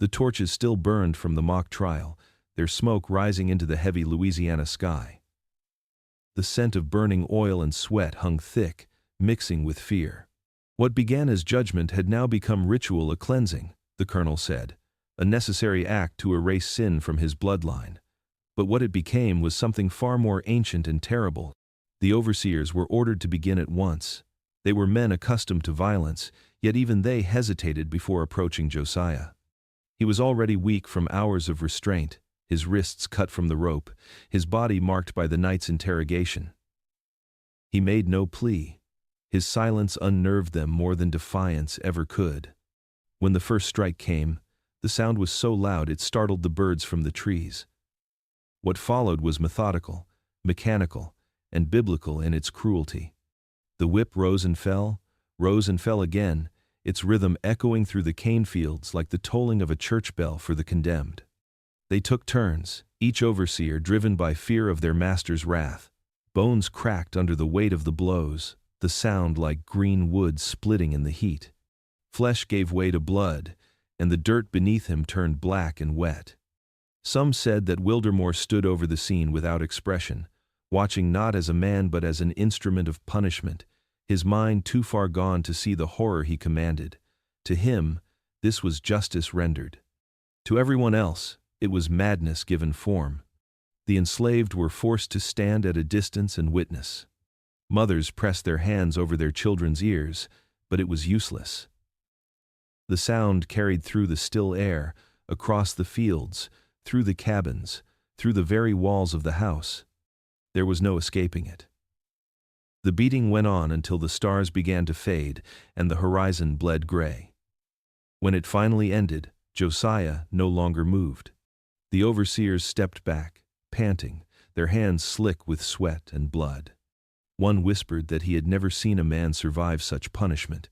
The torches still burned from the mock trial, their smoke rising into the heavy Louisiana sky. The scent of burning oil and sweat hung thick, mixing with fear. What began as judgment had now become ritual, a cleansing, the colonel said, a necessary act to erase sin from his bloodline. But what it became was something far more ancient and terrible. The overseers were ordered to begin at once. They were men accustomed to violence, yet even they hesitated before approaching Josiah. He was already weak from hours of restraint, his wrists cut from the rope, his body marked by the night's interrogation. He made no plea. His silence unnerved them more than defiance ever could. When the first strike came, the sound was so loud it startled the birds from the trees. What followed was methodical, mechanical, and biblical in its cruelty. The whip rose and fell again, its rhythm echoing through the cane fields like the tolling of a church bell for the condemned. They took turns, each overseer driven by fear of their master's wrath. Bones cracked under the weight of the blows, the sound like green wood splitting in the heat. Flesh gave way to blood, and the dirt beneath him turned black and wet. Some said that Wildermore stood over the scene without expression, watching not as a man but as an instrument of punishment, his mind too far gone to see the horror he commanded. To him, this was justice rendered. To everyone else, it was madness given form. The enslaved were forced to stand at a distance and witness. Mothers pressed their hands over their children's ears, but it was useless. The sound carried through the still air, across the fields, through the cabins, through the very walls of the house. There was no escaping it. The beating went on until the stars began to fade and the horizon bled gray. When it finally ended, Josiah no longer moved. The overseers stepped back, panting, their hands slick with sweat and blood. One whispered that he had never seen a man survive such punishment,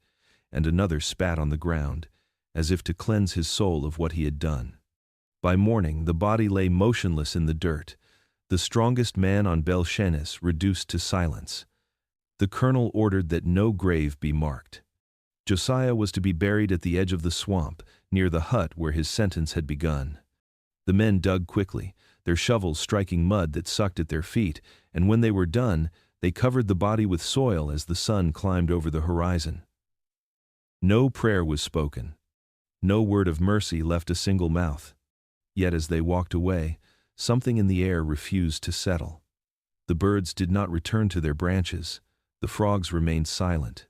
and another spat on the ground, as if to cleanse his soul of what he had done. By morning, the body lay motionless in the dirt, the strongest man on Bel-Shenis reduced to silence. The colonel ordered that no grave be marked. Josiah was to be buried at the edge of the swamp, near the hut where his sentence had begun. The men dug quickly, their shovels striking mud that sucked at their feet, and when they were done, they covered the body with soil as the sun climbed over the horizon. No prayer was spoken. No word of mercy left a single mouth. Yet as they walked away, something in the air refused to settle. The birds did not return to their branches. The frogs remained silent.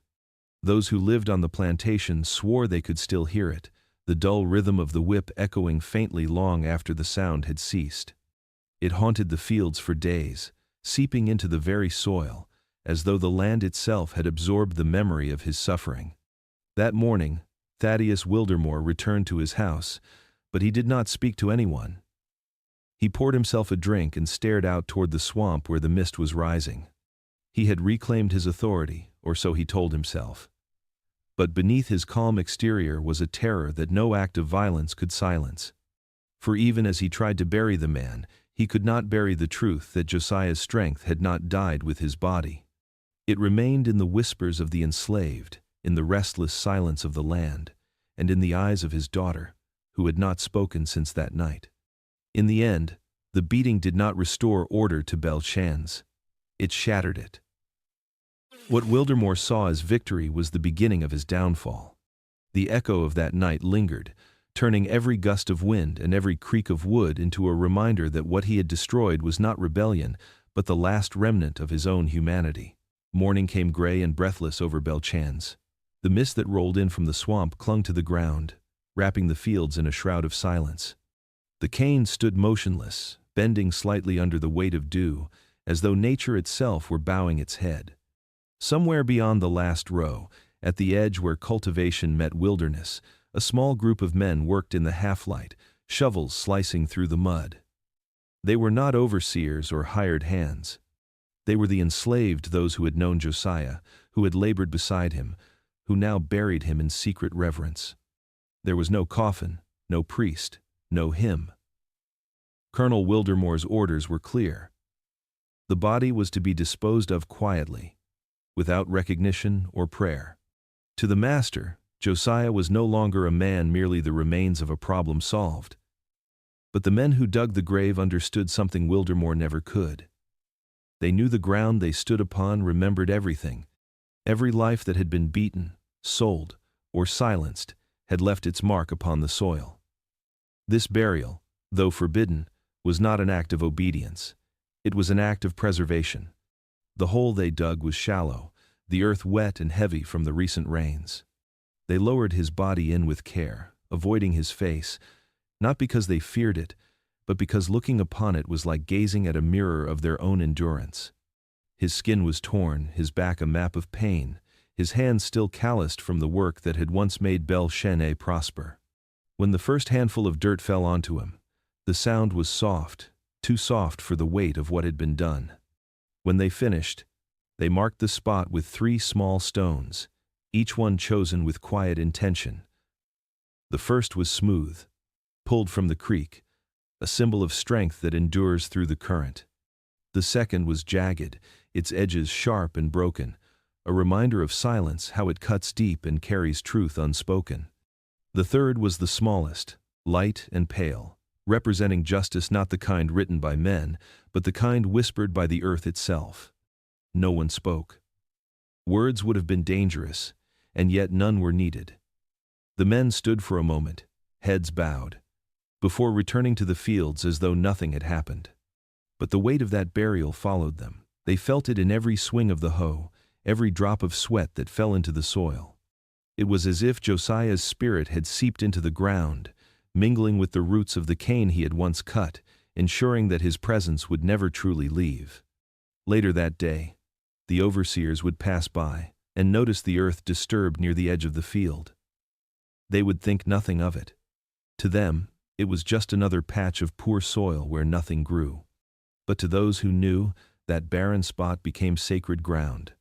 Those who lived on the plantation swore they could still hear it, the dull rhythm of the whip echoing faintly long after the sound had ceased. It haunted the fields for days, seeping into the very soil, as though the land itself had absorbed the memory of his suffering. That morning, Thaddeus Wildermore returned to his house, but he did not speak to anyone. He poured himself a drink and stared out toward the swamp where the mist was rising. He had reclaimed his authority, or so he told himself. But beneath his calm exterior was a terror that no act of violence could silence. For even as he tried to bury the man, he could not bury the truth that Josiah's strength had not died with his body. It remained in the whispers of the enslaved, in the restless silence of the land, and in the eyes of his daughter, who had not spoken since that night. In the end, the beating did not restore order to Bel-Shenis. It shattered it. What Wildermore saw as victory was the beginning of his downfall. The echo of that night lingered, turning every gust of wind and every creak of wood into a reminder that what he had destroyed was not rebellion, but the last remnant of his own humanity. Morning came gray and breathless over Bel-Shenis. The mist that rolled in from the swamp clung to the ground, wrapping the fields in a shroud of silence. The cane stood motionless, bending slightly under the weight of dew, as though nature itself were bowing its head. Somewhere beyond the last row, at the edge where cultivation met wilderness, a small group of men worked in the half-light, shovels slicing through the mud. They were not overseers or hired hands. They were the enslaved, those who had known Josiah, who had labored beside him, who now buried him in secret reverence. There was no coffin, no priest, no hymn. Colonel Wildermore's orders were clear. The body was to be disposed of quietly, without recognition or prayer. To the master, Josiah was no longer a man merely the remains of a problem solved. But the men who dug the grave understood something Wildermore never could. They knew the ground they stood upon, remembered everything. Every life that had been beaten, sold, or silenced had left its mark upon the soil. This burial, though forbidden, was not an act of obedience. It was an act of preservation. The hole they dug was shallow, the earth wet and heavy from the recent rains. They lowered his body in with care, avoiding his face, not because they feared it, but because looking upon it was like gazing at a mirror of their own endurance. His skin was torn, his back a map of pain, his hands still calloused from the work that had once made Bel-Shenis prosper. When the first handful of dirt fell onto him, the sound was soft, too soft for the weight of what had been done. When they finished, they marked the spot with 3 small stones, each one chosen with quiet intention. The first was smooth, pulled from the creek, a symbol of strength that endures through the current. The second was jagged, its edges sharp and broken, a reminder of silence, how it cuts deep and carries truth unspoken. The third was the smallest, light and pale, representing justice, not the kind written by men, but the kind whispered by the earth itself. No one spoke. Words would have been dangerous, and yet none were needed. The men stood for a moment, heads bowed, before returning to the fields as though nothing had happened. But the weight of that burial followed them. They felt it in every swing of the hoe, every drop of sweat that fell into the soil. It was as if Josiah's spirit had seeped into the ground, mingling with the roots of the cane he had once cut, ensuring that his presence would never truly leave. Later that day, the overseers would pass by and notice the earth disturbed near the edge of the field. They would think nothing of it. To them, it was just another patch of poor soil where nothing grew. But to those who knew, that barren spot became sacred ground.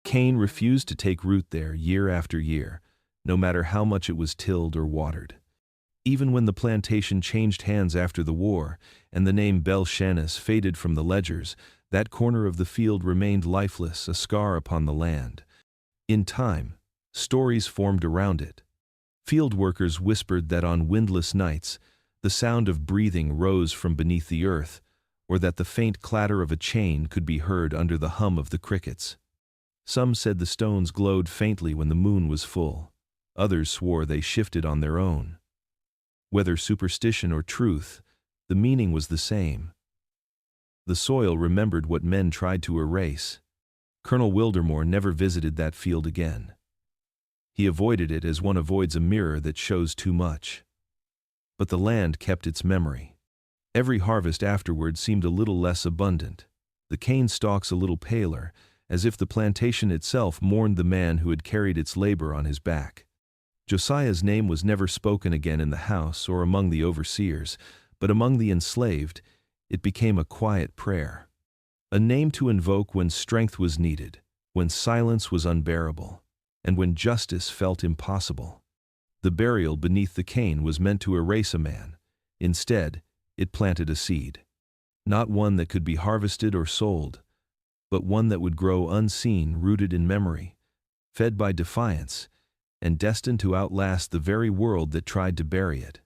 Cane refused to take root there year after year, no matter how much it was tilled or watered. Even when the plantation changed hands after the war, and the name Bel-Shanis faded from the ledgers, that corner of the field remained lifeless, a scar upon the land. In time, stories formed around it. Field workers whispered that on windless nights, the sound of breathing rose from beneath the earth, or that the faint clatter of a chain could be heard under the hum of the crickets. Some said the stones glowed faintly when the moon was full. Others swore they shifted on their own. Whether superstition or truth, the meaning was the same. The soil remembered what men tried to erase. Colonel Wildermore never visited that field again. He avoided it as one avoids a mirror that shows too much. But the land kept its memory. Every harvest afterward seemed a little less abundant, the cane stalks a little paler, as if the plantation itself mourned the man who had carried its labor on his back. Josiah's name was never spoken again in the house or among the overseers, but among the enslaved, it became a quiet prayer. A name to invoke when strength was needed, when silence was unbearable, and when justice felt impossible. The burial beneath the cane was meant to erase a man. Instead, it planted a seed. Not one that could be harvested or sold, but one that would grow unseen, rooted in memory, fed by defiance, and destined to outlast the very world that tried to bury it.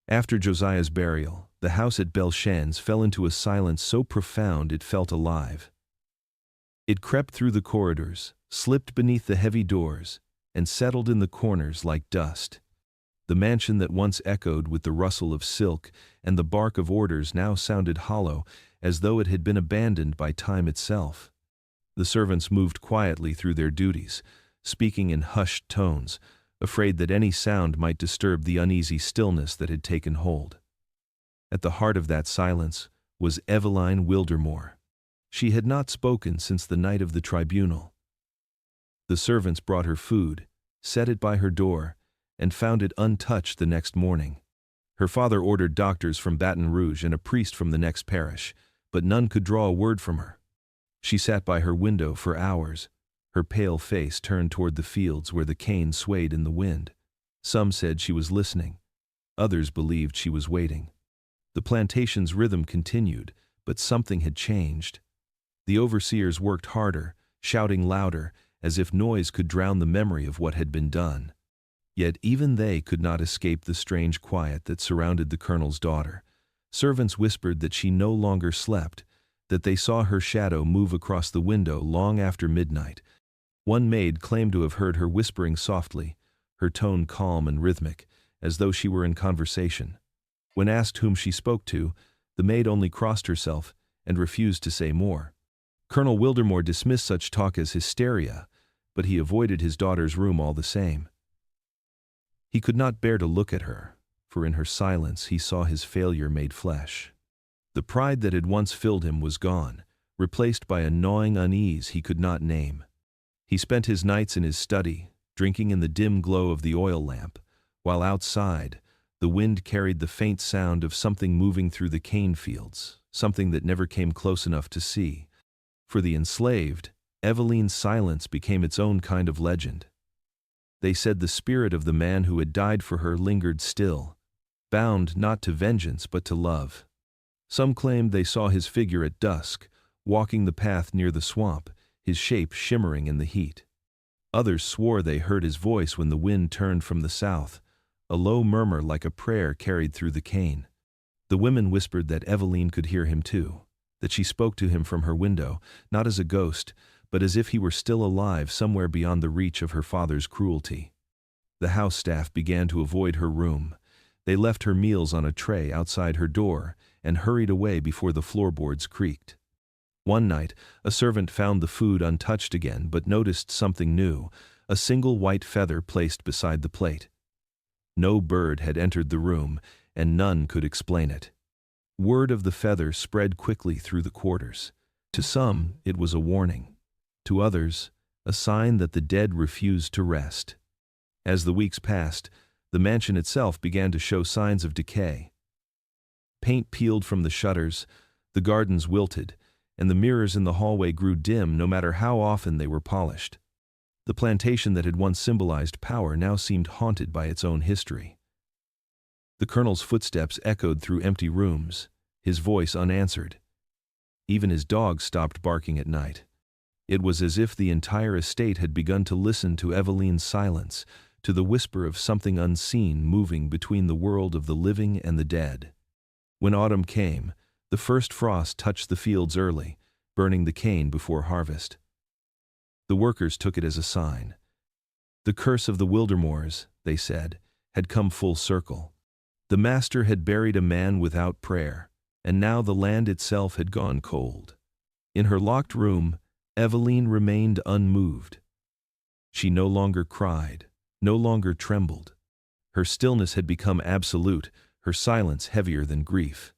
After Josiah's burial, the house at Bel-Shanis fell into a silence so profound it felt alive. It crept through the corridors, slipped beneath the heavy doors, and settled in the corners like dust. The mansion that once echoed with the rustle of silk and the bark of orders now sounded hollow, as though it had been abandoned by time itself. The servants moved quietly through their duties, speaking in hushed tones, afraid that any sound might disturb the uneasy stillness that had taken hold. At the heart of that silence was Eveline Wildermore. She had not spoken since the night of the tribunal. The servants brought her food, set it by her door, and found it untouched the next morning. Her father ordered doctors from Baton Rouge and a priest from the next parish, but none could draw a word from her. She sat by her window for hours, her pale face turned toward the fields where the cane swayed in the wind. Some said she was listening. Others believed she was waiting. The plantation's rhythm continued, but something had changed. The overseers worked harder, shouting louder, as if noise could drown the memory of what had been done. Yet even they could not escape the strange quiet that surrounded the colonel's daughter. Servants whispered that she no longer slept, that they saw her shadow move across the window long after midnight. One maid claimed to have heard her whispering softly, her tone calm and rhythmic, as though she were in conversation. When asked whom she spoke to, the maid only crossed herself and refused to say more. Colonel Wildermore dismissed such talk as hysteria, but he avoided his daughter's room all the same. He could not bear to look at her, for in her silence he saw his failure made flesh. The pride that had once filled him was gone, replaced by a gnawing unease he could not name. He spent his nights in his study, drinking in the dim glow of the oil lamp, while outside, the wind carried the faint sound of something moving through the cane fields, something that never came close enough to see. For the enslaved, Eveline's silence became its own kind of legend. They said the spirit of the man who had died for her lingered still, bound not to vengeance but to love. Some claimed they saw his figure at dusk, walking the path near the swamp, his shape shimmering in the heat. Others swore they heard his voice when the wind turned from the south, a low murmur like a prayer carried through the cane. The women whispered that Eveline could hear him too, that she spoke to him from her window, not as a ghost, but as if he were still alive somewhere beyond the reach of her father's cruelty. The house staff began to avoid her room. They left her meals on a tray outside her door and hurried away before the floorboards creaked. One night, a servant found the food untouched again but noticed something new, a single white feather placed beside the plate. No bird had entered the room, and none could explain it. Word of the feather spread quickly through the quarters. To some, it was a warning. To others, a sign that the dead refused to rest. As the weeks passed, the mansion itself began to show signs of decay. Paint peeled from the shutters, the gardens wilted, and the mirrors in the hallway grew dim no matter how often they were polished. The plantation that had once symbolized power now seemed haunted by its own history. The colonel's footsteps echoed through empty rooms, his voice unanswered. Even his dogs stopped barking at night. It was as if the entire estate had begun to listen to Eveline's silence, to the whisper of something unseen moving between the world of the living and the dead. When autumn came, the first frost touched the fields early, burning the cane before harvest. The workers took it as a sign. The curse of the Wildermoors, they said, had come full circle. The master had buried a man without prayer, and now the land itself had gone cold. In her locked room, Eveline remained unmoved. She no longer cried, no longer trembled. Her stillness had become absolute, her silence heavier than grief.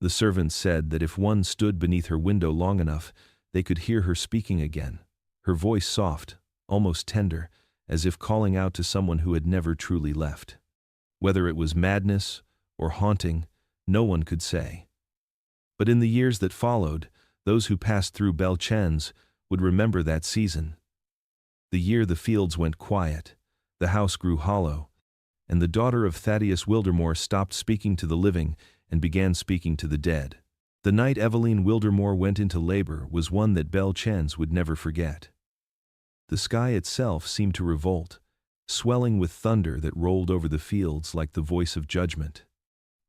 The servants said that if one stood beneath her window long enough, they could hear her speaking again, her voice soft, almost tender, as if calling out to someone who had never truly left. Whether it was madness or haunting, no one could say. But in the years that followed, those who passed through Belchen's would remember that season. The year the fields went quiet, the house grew hollow, and the daughter of Thaddeus Wildermore stopped speaking to the living and began speaking to the dead. The night Eveline Wildermore went into labor was one that Belchen's would never forget. The sky itself seemed to revolt, swelling with thunder that rolled over the fields like the voice of judgment.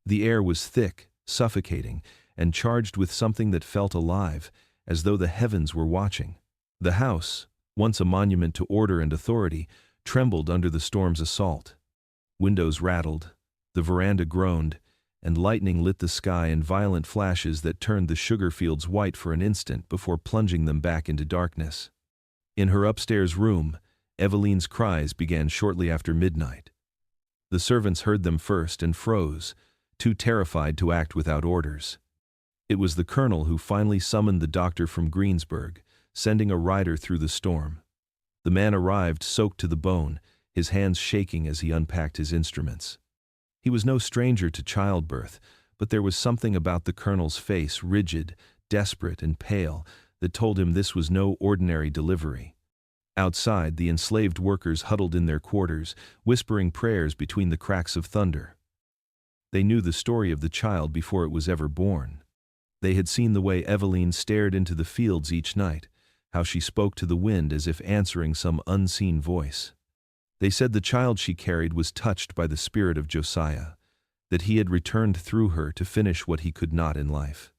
The air was thick, suffocating, and charged with something that felt alive, as though the heavens were watching. The house, once a monument to order and authority, trembled under the storm's assault. Windows rattled, the veranda groaned, and lightning lit the sky in violent flashes that turned the sugar fields white for an instant before plunging them back into darkness. In her upstairs room, Eveline's cries began shortly after midnight. The servants heard them first and froze, too terrified to act without orders. It was the colonel who finally summoned the doctor from Greensburg, sending a rider through the storm. The man arrived soaked to the bone, his hands shaking as he unpacked his instruments. He was no stranger to childbirth, but there was something about the colonel's face, rigid, desperate, and pale, that told him this was no ordinary delivery. Outside, the enslaved workers huddled in their quarters, whispering prayers between the cracks of thunder. They knew the story of the child before it was ever born. They had seen the way Eveline stared into the fields each night, how she spoke to the wind as if answering some unseen voice. They said the child she carried was touched by the spirit of Josiah, that he had returned through her to finish what he could not in life.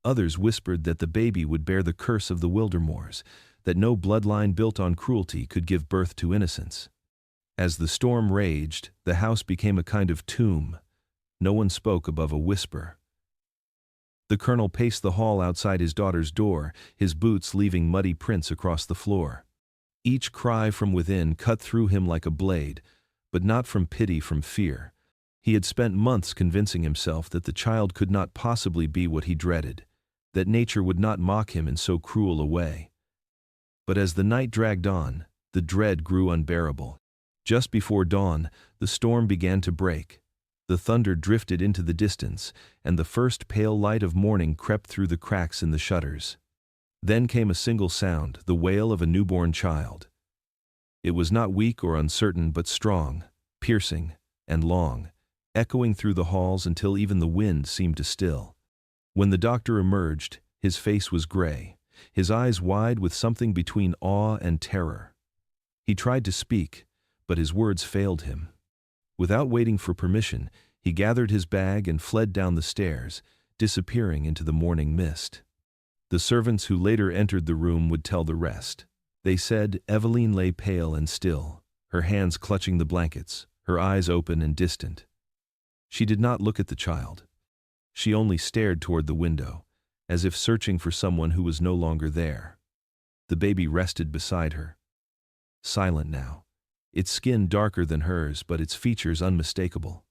Others whispered that the baby would bear the curse of the Wildermoors, that no bloodline built on cruelty could give birth to innocence. As the storm raged, the house became a kind of tomb. No one spoke above a whisper. The colonel paced the hall outside his daughter's door, his boots leaving muddy prints across the floor. Each cry from within cut through him like a blade, but not from pity, from fear. He had spent months convincing himself that the child could not possibly be what he dreaded, that nature would not mock him in so cruel a way. But as the night dragged on, the dread grew unbearable. Just before dawn, the storm began to break. The thunder drifted into the distance, and the first pale light of morning crept through the cracks in the shutters. Then came a single sound, the wail of a newborn child. It was not weak or uncertain, but strong, piercing, and long, echoing through the halls until even the wind seemed to still. When the doctor emerged, his face was gray, his eyes wide with something between awe and terror. He tried to speak, but his words failed him. Without waiting for permission, he gathered his bag and fled down the stairs, disappearing into the morning mist. The servants who later entered the room would tell the rest. They said Eveline lay pale and still, her hands clutching the blankets, her eyes open and distant. She did not look at the child. She only stared toward the window, as if searching for someone who was no longer there. The baby rested beside her. Silent now, its skin darker than hers, but its features unmistakable.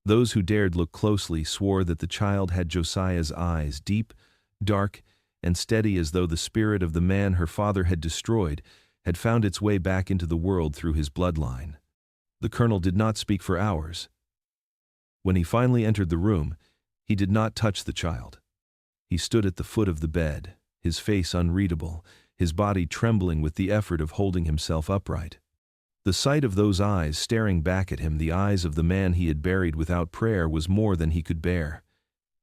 Those who dared look closely swore that the child had Josiah's eyes, deep, dark, and steady, as though the spirit of the man her father had destroyed had found its way back into the world through his bloodline. The colonel did not speak for hours. When he finally entered the room, he did not touch the child. He stood at the foot of the bed, his face unreadable, his body trembling with the effort of holding himself upright. The sight of those eyes staring back at him, the eyes of the man he had buried without prayer, was more than he could bear.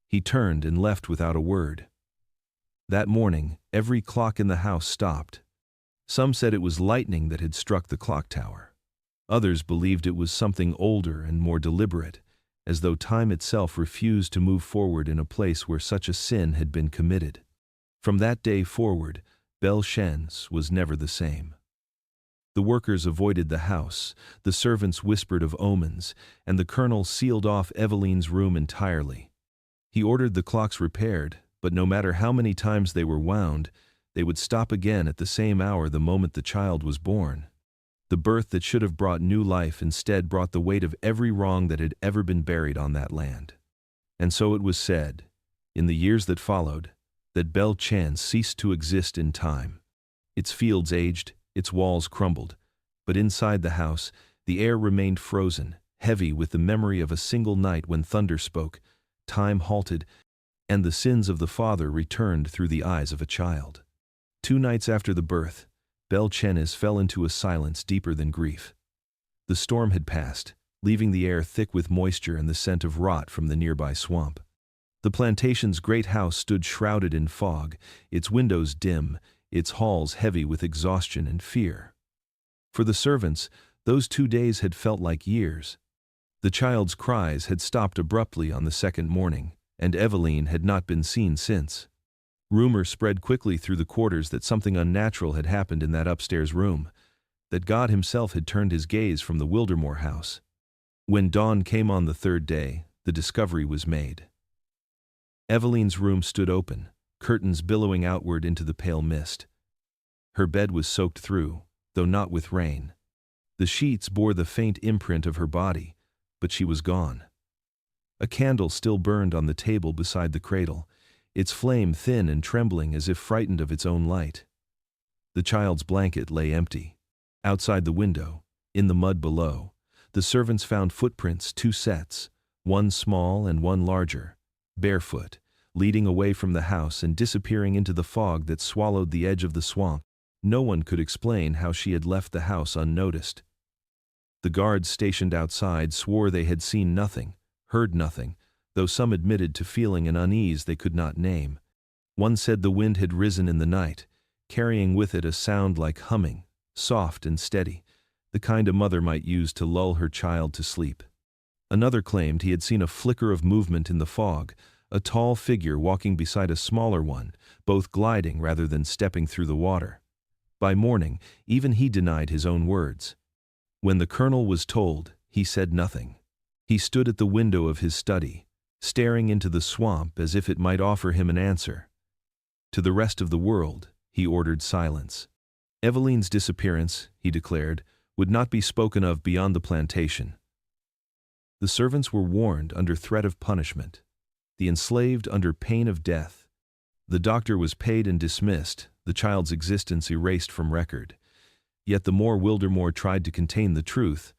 He turned and left without a word. That morning, every clock in the house stopped. Some said it was lightning that had struck the clock tower. Others believed it was something older and more deliberate, as though time itself refused to move forward in a place where such a sin had been committed. From that day forward, Belle Chains was never the same. The workers avoided the house, the servants whispered of omens, and the colonel sealed off Eveline's room entirely. He ordered the clocks repaired, but no matter how many times they were wound, they would stop again at the same hour the moment the child was born. The birth that should have brought new life instead brought the weight of every wrong that had ever been buried on that land. And so it was said, in the years that followed, that Belle Chains ceased to exist in time. Its fields aged, its walls crumbled, but inside the house, the air remained frozen, heavy with the memory of a single night when thunder spoke, time halted, and the sins of the father returned through the eyes of a child. 2 nights after the birth, Belle Chains fell into a silence deeper than grief. The storm had passed, leaving the air thick with moisture and the scent of rot from the nearby swamp. The plantation's great house stood shrouded in fog, its windows dim, its halls heavy with exhaustion and fear. For the servants, those 2 days had felt like years. The child's cries had stopped abruptly on the second morning, and Eveline had not been seen since. Rumor spread quickly through the quarters that something unnatural had happened in that upstairs room, that God himself had turned his gaze from the Wildermore house. When dawn came on the 3rd day, the discovery was made. Eveline's room stood open, curtains billowing outward into the pale mist. Her bed was soaked through, though not with rain. The sheets bore the faint imprint of her body, but she was gone. A candle still burned on the table beside the cradle, its flame thin and trembling as if frightened of its own light. The child's blanket lay empty. Outside the window, in the mud below, the servants found footprints, 2 sets, one small and one larger, barefoot, leading away from the house and disappearing into the fog that swallowed the edge of the swamp. No one could explain how she had left the house unnoticed. The guards stationed outside swore they had seen nothing, heard nothing, though some admitted to feeling an unease they could not name. One said the wind had risen in the night, carrying with it a sound like humming, soft and steady, the kind a mother might use to lull her child to sleep. Another claimed he had seen a flicker of movement in the fog, a tall figure walking beside a smaller one, both gliding rather than stepping through the water. By morning, even he denied his own words. When the colonel was told, he said nothing. He stood at the window of his study, staring into the swamp as if it might offer him an answer. To the rest of the world, he ordered silence. Eveline's disappearance, he declared, would not be spoken of beyond the plantation. The servants were warned under threat of punishment, the enslaved under pain of death. The doctor was paid and dismissed, the child's existence erased from record. Yet the more Wildermore tried to contain the truth,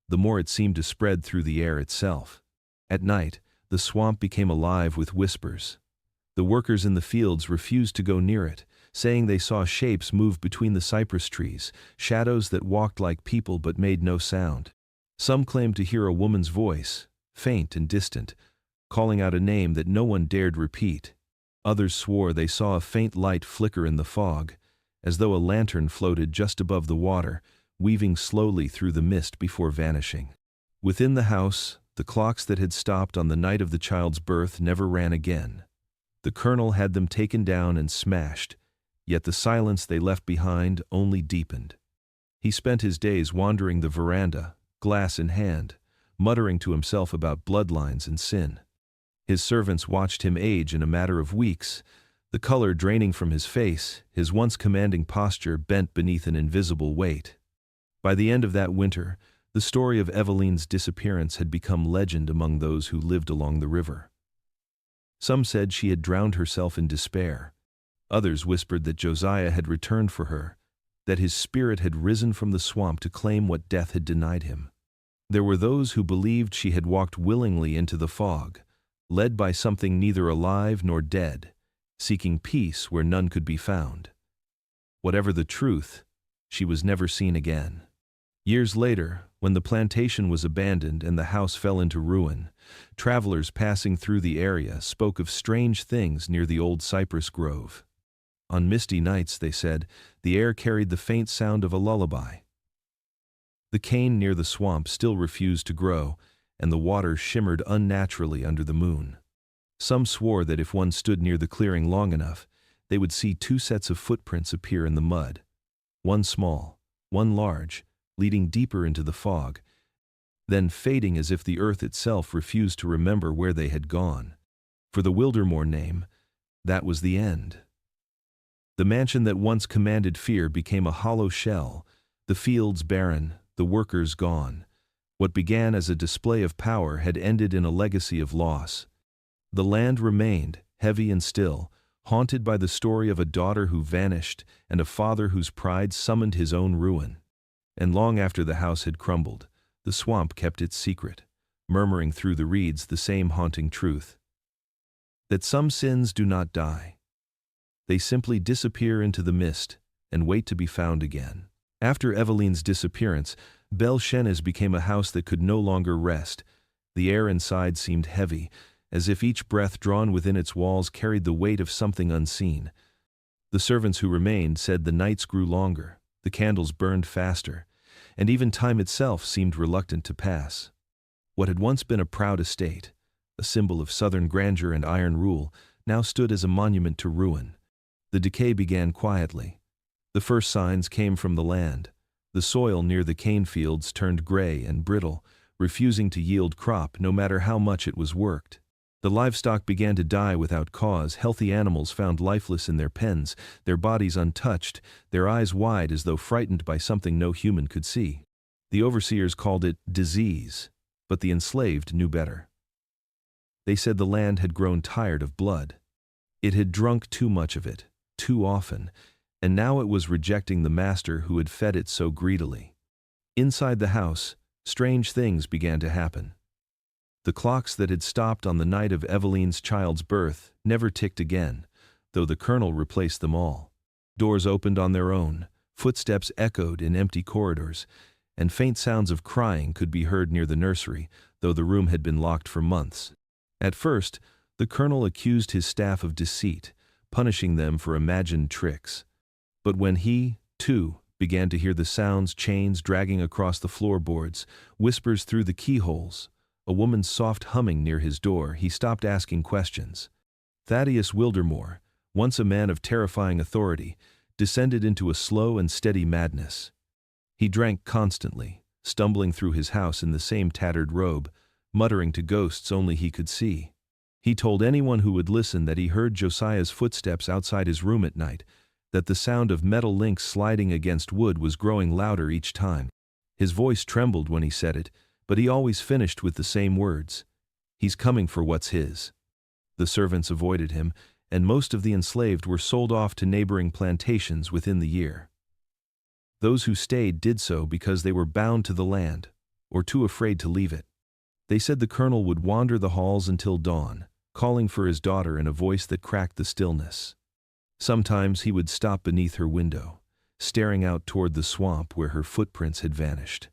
the more it seemed to spread through the air itself. At night, the swamp became alive with whispers. The workers in the fields refused to go near it, saying they saw shapes move between the cypress trees, shadows that walked like people but made no sound. Some claimed to hear a woman's voice, faint and distant, calling out a name that no one dared repeat. Others swore they saw a faint light flicker in the fog, as though a lantern floated just above the water, weaving slowly through the mist before vanishing. Within the house, the clocks that had stopped on the night of the child's birth never ran again. The colonel had them taken down and smashed, yet the silence they left behind only deepened. He spent his days wandering the veranda, glass in hand, muttering to himself about bloodlines and sin. His servants watched him age in a matter of weeks, the color draining from his face, his once commanding posture bent beneath an invisible weight. By the end of that winter, the story of Eveline's disappearance had become legend among those who lived along the river. Some said she had drowned herself in despair. Others whispered that Josiah had returned for her, that his spirit had risen from the swamp to claim what death had denied him. There were those who believed she had walked willingly into the fog, led by something neither alive nor dead, seeking peace where none could be found. Whatever the truth, she was never seen again. Years later, when the plantation was abandoned and the house fell into ruin, travelers passing through the area spoke of strange things near the old cypress grove. On misty nights, they said, the air carried the faint sound of a lullaby. The cane near the swamp still refused to grow, and the water shimmered unnaturally under the moon. Some swore that if one stood near the clearing long enough, they would see two sets of footprints appear in the mud, one small, one large, leading deeper into the fog, then fading as if the earth itself refused to remember where they had gone. For the Wildermore name, that was the end. The mansion that once commanded fear became a hollow shell, the fields barren, the workers gone. What began as a display of power had ended in a legacy of loss. The land remained, heavy and still, haunted by the story of a daughter who vanished and a father whose pride summoned his own ruin. And long after the house had crumbled, the swamp kept its secret, murmuring through the reeds the same haunting truth: that some sins do not die. They simply disappear into the mist and wait to be found again. After Eveline's disappearance, Belle Chenes became a house that could no longer rest. The air inside seemed heavy, as if each breath drawn within its walls carried the weight of something unseen. The servants who remained said the nights grew longer, the candles burned faster, and even time itself seemed reluctant to pass. What had once been a proud estate, a symbol of southern grandeur and iron rule, now stood as a monument to ruin. The decay began quietly. The first signs came from the land. The soil near the cane fields turned gray and brittle, refusing to yield crop no matter how much it was worked. The livestock began to die without cause. Healthy animals found lifeless in their pens, their bodies untouched, their eyes wide as though frightened by something no human could see. The overseers called it disease, but the enslaved knew better. They said the land had grown tired of blood. It had drunk too much of it, too often, and now it was rejecting the master who had fed it so greedily. Inside the house, strange things began to happen. The clocks that had stopped on the night of Eveline's child's birth never ticked again, though the colonel replaced them all. Doors opened on their own, footsteps echoed in empty corridors, and faint sounds of crying could be heard near the nursery, though the room had been locked for months. At first, the colonel accused his staff of deceit, punishing them for imagined tricks. But when he, too, began to hear the sounds, chains dragging across the floorboards, whispers through the keyholes, a woman's soft humming near his door, he stopped asking questions. Thaddeus Wildermore, once a man of terrifying authority, descended into a slow and steady madness. He drank constantly, stumbling through his house in the same tattered robe, muttering to ghosts only he could see. He told anyone who would listen that he heard Josiah's footsteps outside his room at night, that the sound of metal links sliding against wood was growing louder each time. His voice trembled when he said it, but he always finished with the same words: "He's coming for what's his." The servants avoided him, and most of the enslaved were sold off to neighboring plantations within the year. Those who stayed did so because they were bound to the land, or too afraid to leave it. They said the colonel would wander the halls until dawn, calling for his daughter in a voice that cracked the stillness. Sometimes he would stop beneath her window, staring out toward the swamp where her footprints had vanished.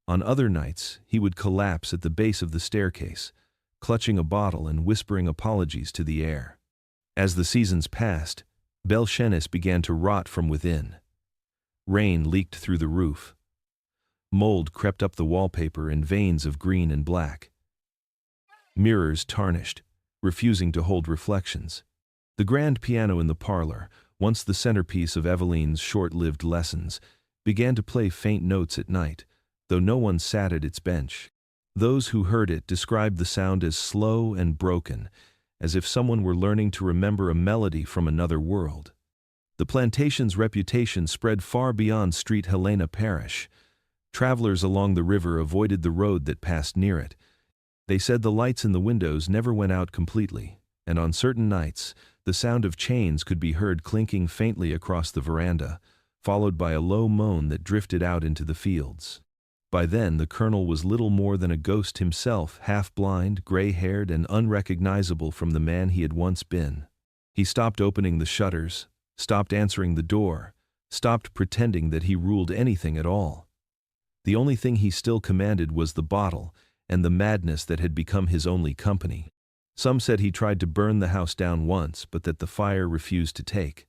On other nights, he would collapse at the base of the staircase, clutching a bottle and whispering apologies to the air. As the seasons passed, Belle Chenes began to rot from within. Rain leaked through the roof. Mold crept up the wallpaper in veins of green and black. Mirrors tarnished, refusing to hold reflections. The grand piano in the parlor, once the centerpiece of Eveline's short-lived lessons, began to play faint notes at night, though no one sat at its bench. Those who heard it described the sound as slow and broken, as if someone were learning to remember a melody from another world. The plantation's reputation spread far beyond Street Helena Parish. Travelers along the river avoided the road that passed near it. They said the lights in the windows never went out completely, and on certain nights, the sound of chains could be heard clinking faintly across the veranda, followed by a low moan that drifted out into the fields. By then, the colonel was little more than a ghost himself, half-blind, gray-haired, and unrecognizable from the man he had once been. He stopped opening the shutters, stopped answering the door, stopped pretending that he ruled anything at all. The only thing he still commanded was the bottle and the madness that had become his only company. Some said he tried to burn the house down once, but that the fire refused to take.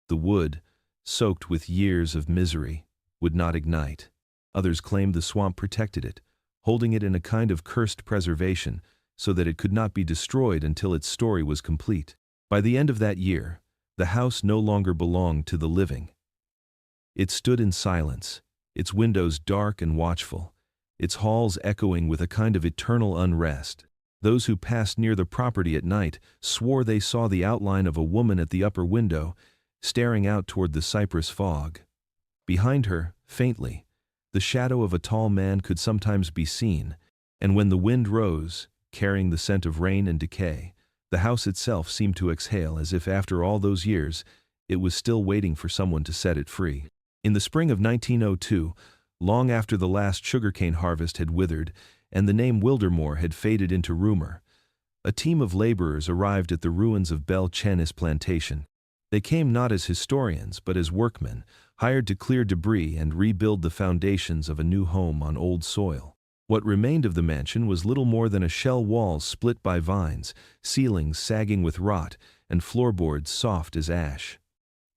The wood, soaked with years of misery, would not ignite. Others claimed the swamp protected it, holding it in a kind of cursed preservation so that it could not be destroyed until its story was complete. By the end of that year, the house no longer belonged to the living. It stood in silence, its windows dark and watchful, its halls echoing with a kind of eternal unrest. Those who passed near the property at night swore they saw the outline of a woman at the upper window, staring out toward the cypress fog. Behind her, faintly, the shadow of a tall man could sometimes be seen, and when the wind rose, carrying the scent of rain and decay, the house itself seemed to exhale as if after all those years, it was still waiting for someone to set it free. In the spring of 1902, long after the last sugarcane harvest had withered and the name Wildermore had faded into rumor, a team of laborers arrived at the ruins of Belle Chenis plantation. They came not as historians but as workmen, hired to clear debris and rebuild the foundations of a new home on old soil. What remained of the mansion was little more than a shell wall split by vines, ceilings sagging with rot, and floorboards soft as ash.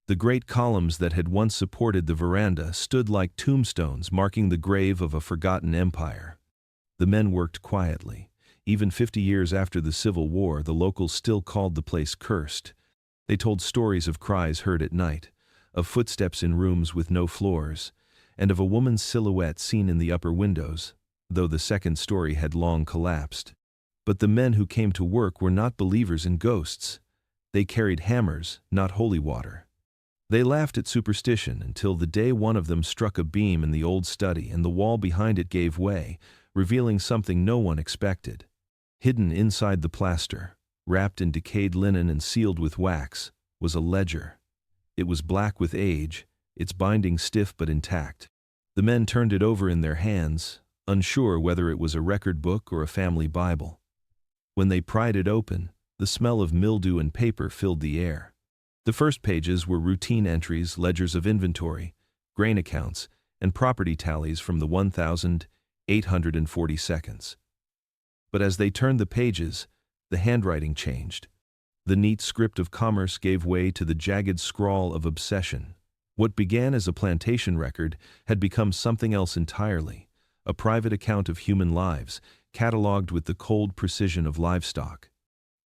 The great columns that had once supported the veranda stood like tombstones marking the grave of a forgotten empire. The men worked quietly. Even 50 years after the Civil War, the locals still called the place cursed. They told stories of cries heard at night, of footsteps in rooms with no floors, and of a woman's silhouette seen in the upper windows, though the second story had long collapsed. But the men who came to work were not believers in ghosts. They carried hammers, not holy water. They laughed at superstition until the day one of them struck a beam in the old study and the wall behind it gave way, revealing something no one expected. Hidden inside the plaster, wrapped in decayed linen and sealed with wax, was a ledger. It was black with age, its binding stiff but intact. The men turned it over in their hands, unsure whether it was a record book or a family Bible. When they pried it open, the smell of mildew and paper filled the air. The first pages were routine entries, ledgers of inventory, grain accounts, and property tallies from the 1,840 But as they turned the pages, the handwriting changed. The neat script of commerce gave way to the jagged scrawl of obsession. What began as a plantation record had become something else entirely, a private account of human lives, catalogued with the cold precision of livestock.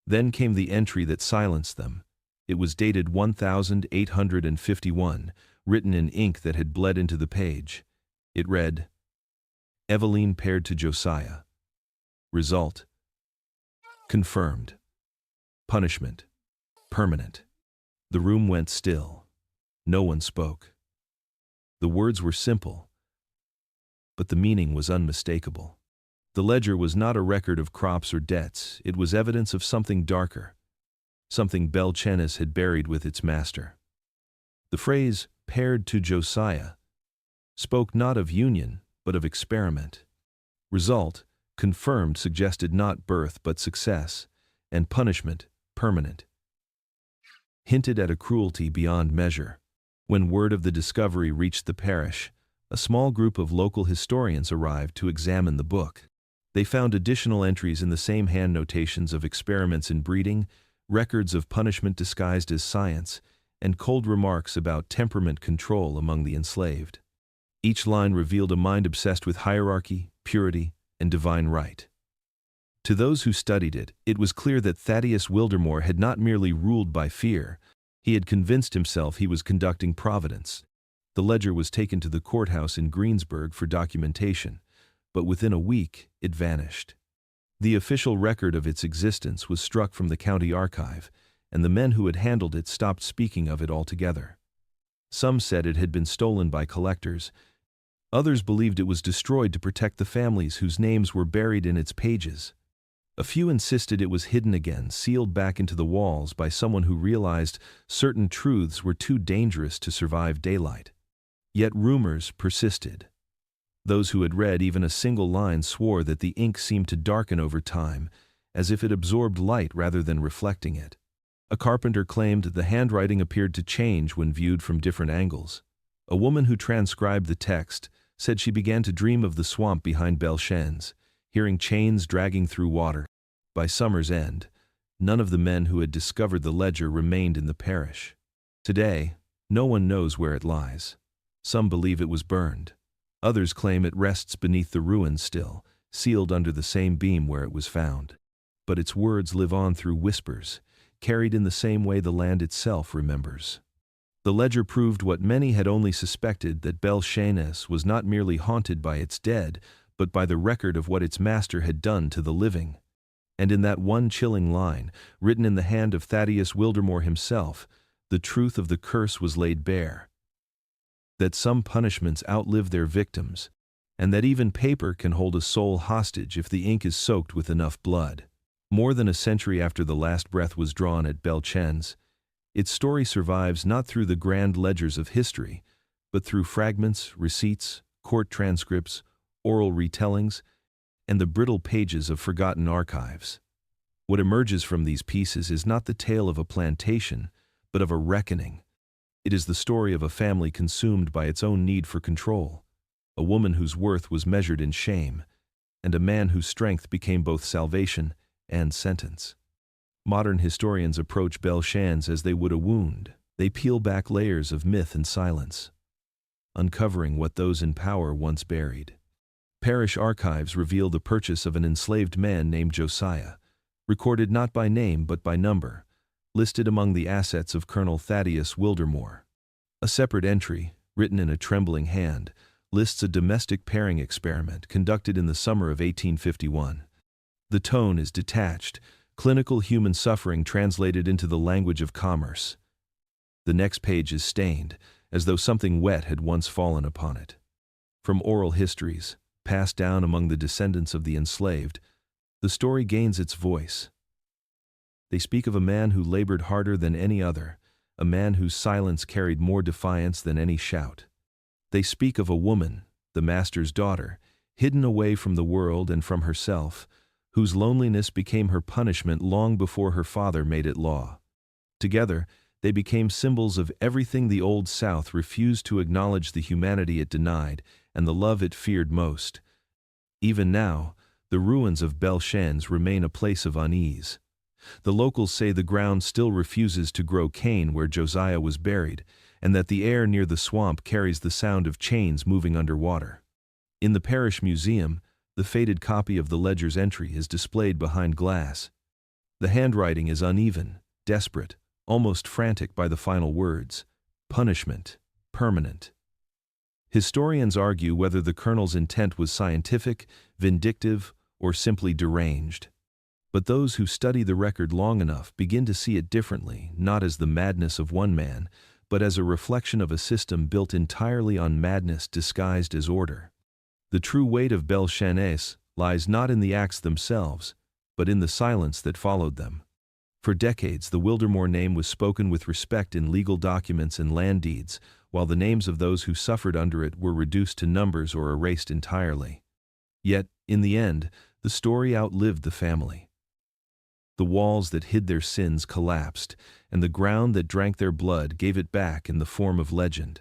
Then came the entry that silenced them. It was dated 1851, written in ink that had bled into the page. It read, Eveline paired to Josiah. Result: confirmed. Punishment: permanent. The room went still. No one spoke. The words were simple, but the meaning was unmistakable. The ledger was not a record of crops or debts. It was evidence of something darker, something Belle Chenis had buried with its master. The phrase, paired to Josiah, spoke not of union, but of experiment. Result, confirmed, suggested not birth but success, and punishment, permanent, hinted at a cruelty beyond measure. When word of the discovery reached the parish, a small group of local historians arrived to examine the book. They found additional entries in the same hand notations of experiments in breeding, records of punishment disguised as science, and cold remarks about temperament control among the enslaved. Each line revealed a mind obsessed with hierarchy, purity, and divine right. To those who studied it, it was clear that Thaddeus Wildermore had not merely ruled by fear, he had convinced himself he was conducting providence. The ledger was taken to the courthouse in Greensburg for documentation, but within a week it vanished. The official record of its existence was struck from the county archive, and the men who had handled it stopped speaking of it altogether. Some said it had been stolen by collectors. Others believed it was destroyed to protect the families whose names were buried in its pages. A few insisted it was hidden again, sealed back into the walls by someone who realized certain truths were too dangerous to survive daylight. Yet rumors persisted. Those who had read even a single line swore that the ink seemed to darken over time, as if it absorbed light rather than reflecting it. A carpenter claimed the handwriting appeared to change when viewed from different angles. A woman who transcribed the text said she began to dream of the swamp behind Belchennes, hearing chains dragging through water. By summer's end, none of the men who had discovered the ledger remained in the parish. Today, no one knows where it lies. Some believe it was burned. Others claim it rests beneath the ruins still, sealed under the same beam where it was found. But its words live on through whispers, carried in the same way the land itself remembers. The ledger proved what many had only suspected, that Belchennes was not merely haunted by its dead, but by the record of what its master had done to the living. And in that one chilling line, written in the hand of Thaddeus Wildermore himself, the truth of the curse was laid bare. That some punishments outlive their victims, and that even paper can hold a soul hostage if the ink is soaked with enough blood. More than a century after the last breath was drawn at Belchennes, its story survives not through the grand ledgers of history, but through fragments, receipts, court transcripts, oral retellings, and the brittle pages of forgotten archives. What emerges from these pieces is not the tale of a plantation, but of a reckoning. It is the story of a family consumed by its own need for control, a woman whose worth was measured in shame, and a man whose strength became both salvation and sentence. Modern historians approach Belchennes as they would a wound. They peel back layers of myth and silence, uncovering what those in power once buried. Parish archives reveal the purchase of an enslaved man named Josiah, recorded not by name but by number, listed among the assets of Colonel Thaddeus Wildermore. A separate entry, written in a trembling hand, lists a domestic pairing experiment conducted in the summer of 1851. The tone is detached, clinical human suffering translated into the language of commerce. The next page is stained, as though something wet had once fallen upon it. From oral histories, passed down among the descendants of the enslaved, the story gains its voice. They speak of a man who labored harder than any other, a man whose silence carried more defiance than any shout. They speak of a woman, the master's daughter, hidden away from the world and from herself, whose loneliness became her punishment long before her father made it law. Together, they became symbols of everything the Old South refused to acknowledge, the humanity it denied, and the love it feared most. Even now, the ruins of Belchennes remain a place of unease. The locals say the ground still refuses to grow cane where Josiah was buried, and that the air near the swamp carries the sound of chains moving underwater. In the parish museum, the faded copy of the ledger's entry is displayed behind glass. The handwriting is uneven, desperate, almost frantic by the final words: punishment, permanent. Historians argue whether the colonel's intent was scientific, vindictive, or simply deranged. But those who study the record long enough begin to see it differently, not as the madness of one man, but as a reflection of a system built entirely on madness disguised as order. The true weight of Belchennes lies not in the acts themselves, but in the silence that followed them. For decades, the Wildermore name was spoken with respect in legal documents and land deeds, while the names of those who suffered under it were reduced to numbers or erased entirely. Yet, in the end, the story outlived the family. The walls that hid their sins collapsed, and the ground that drank their blood gave it back in the form of legend.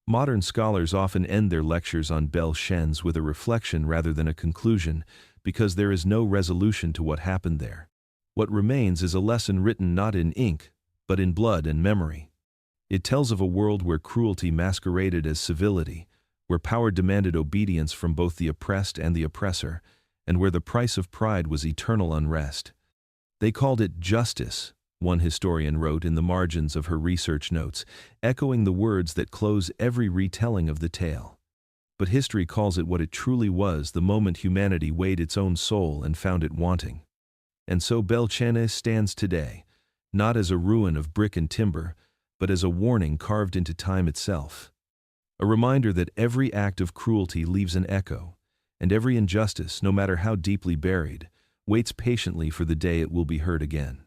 Modern scholars often end their lectures on Belchennes with a reflection rather than a conclusion, because there is no resolution to what happened there. What remains is a lesson written not in ink, but in blood and memory. It tells of a world where cruelty masqueraded as civility, where power demanded obedience from both the oppressed and the oppressor, and where the price of pride was eternal unrest. They called it justice, one historian wrote in the margins of her research notes, echoing the words that close every retelling of the tale. But history calls it what it truly was the moment humanity weighed its own soul and found it wanting. And so Belchane stands today, not as a ruin of brick and timber, but as a warning carved into time itself. A reminder that every act of cruelty leaves an echo, and every injustice, no matter how deeply buried, waits patiently for the day it will be heard again.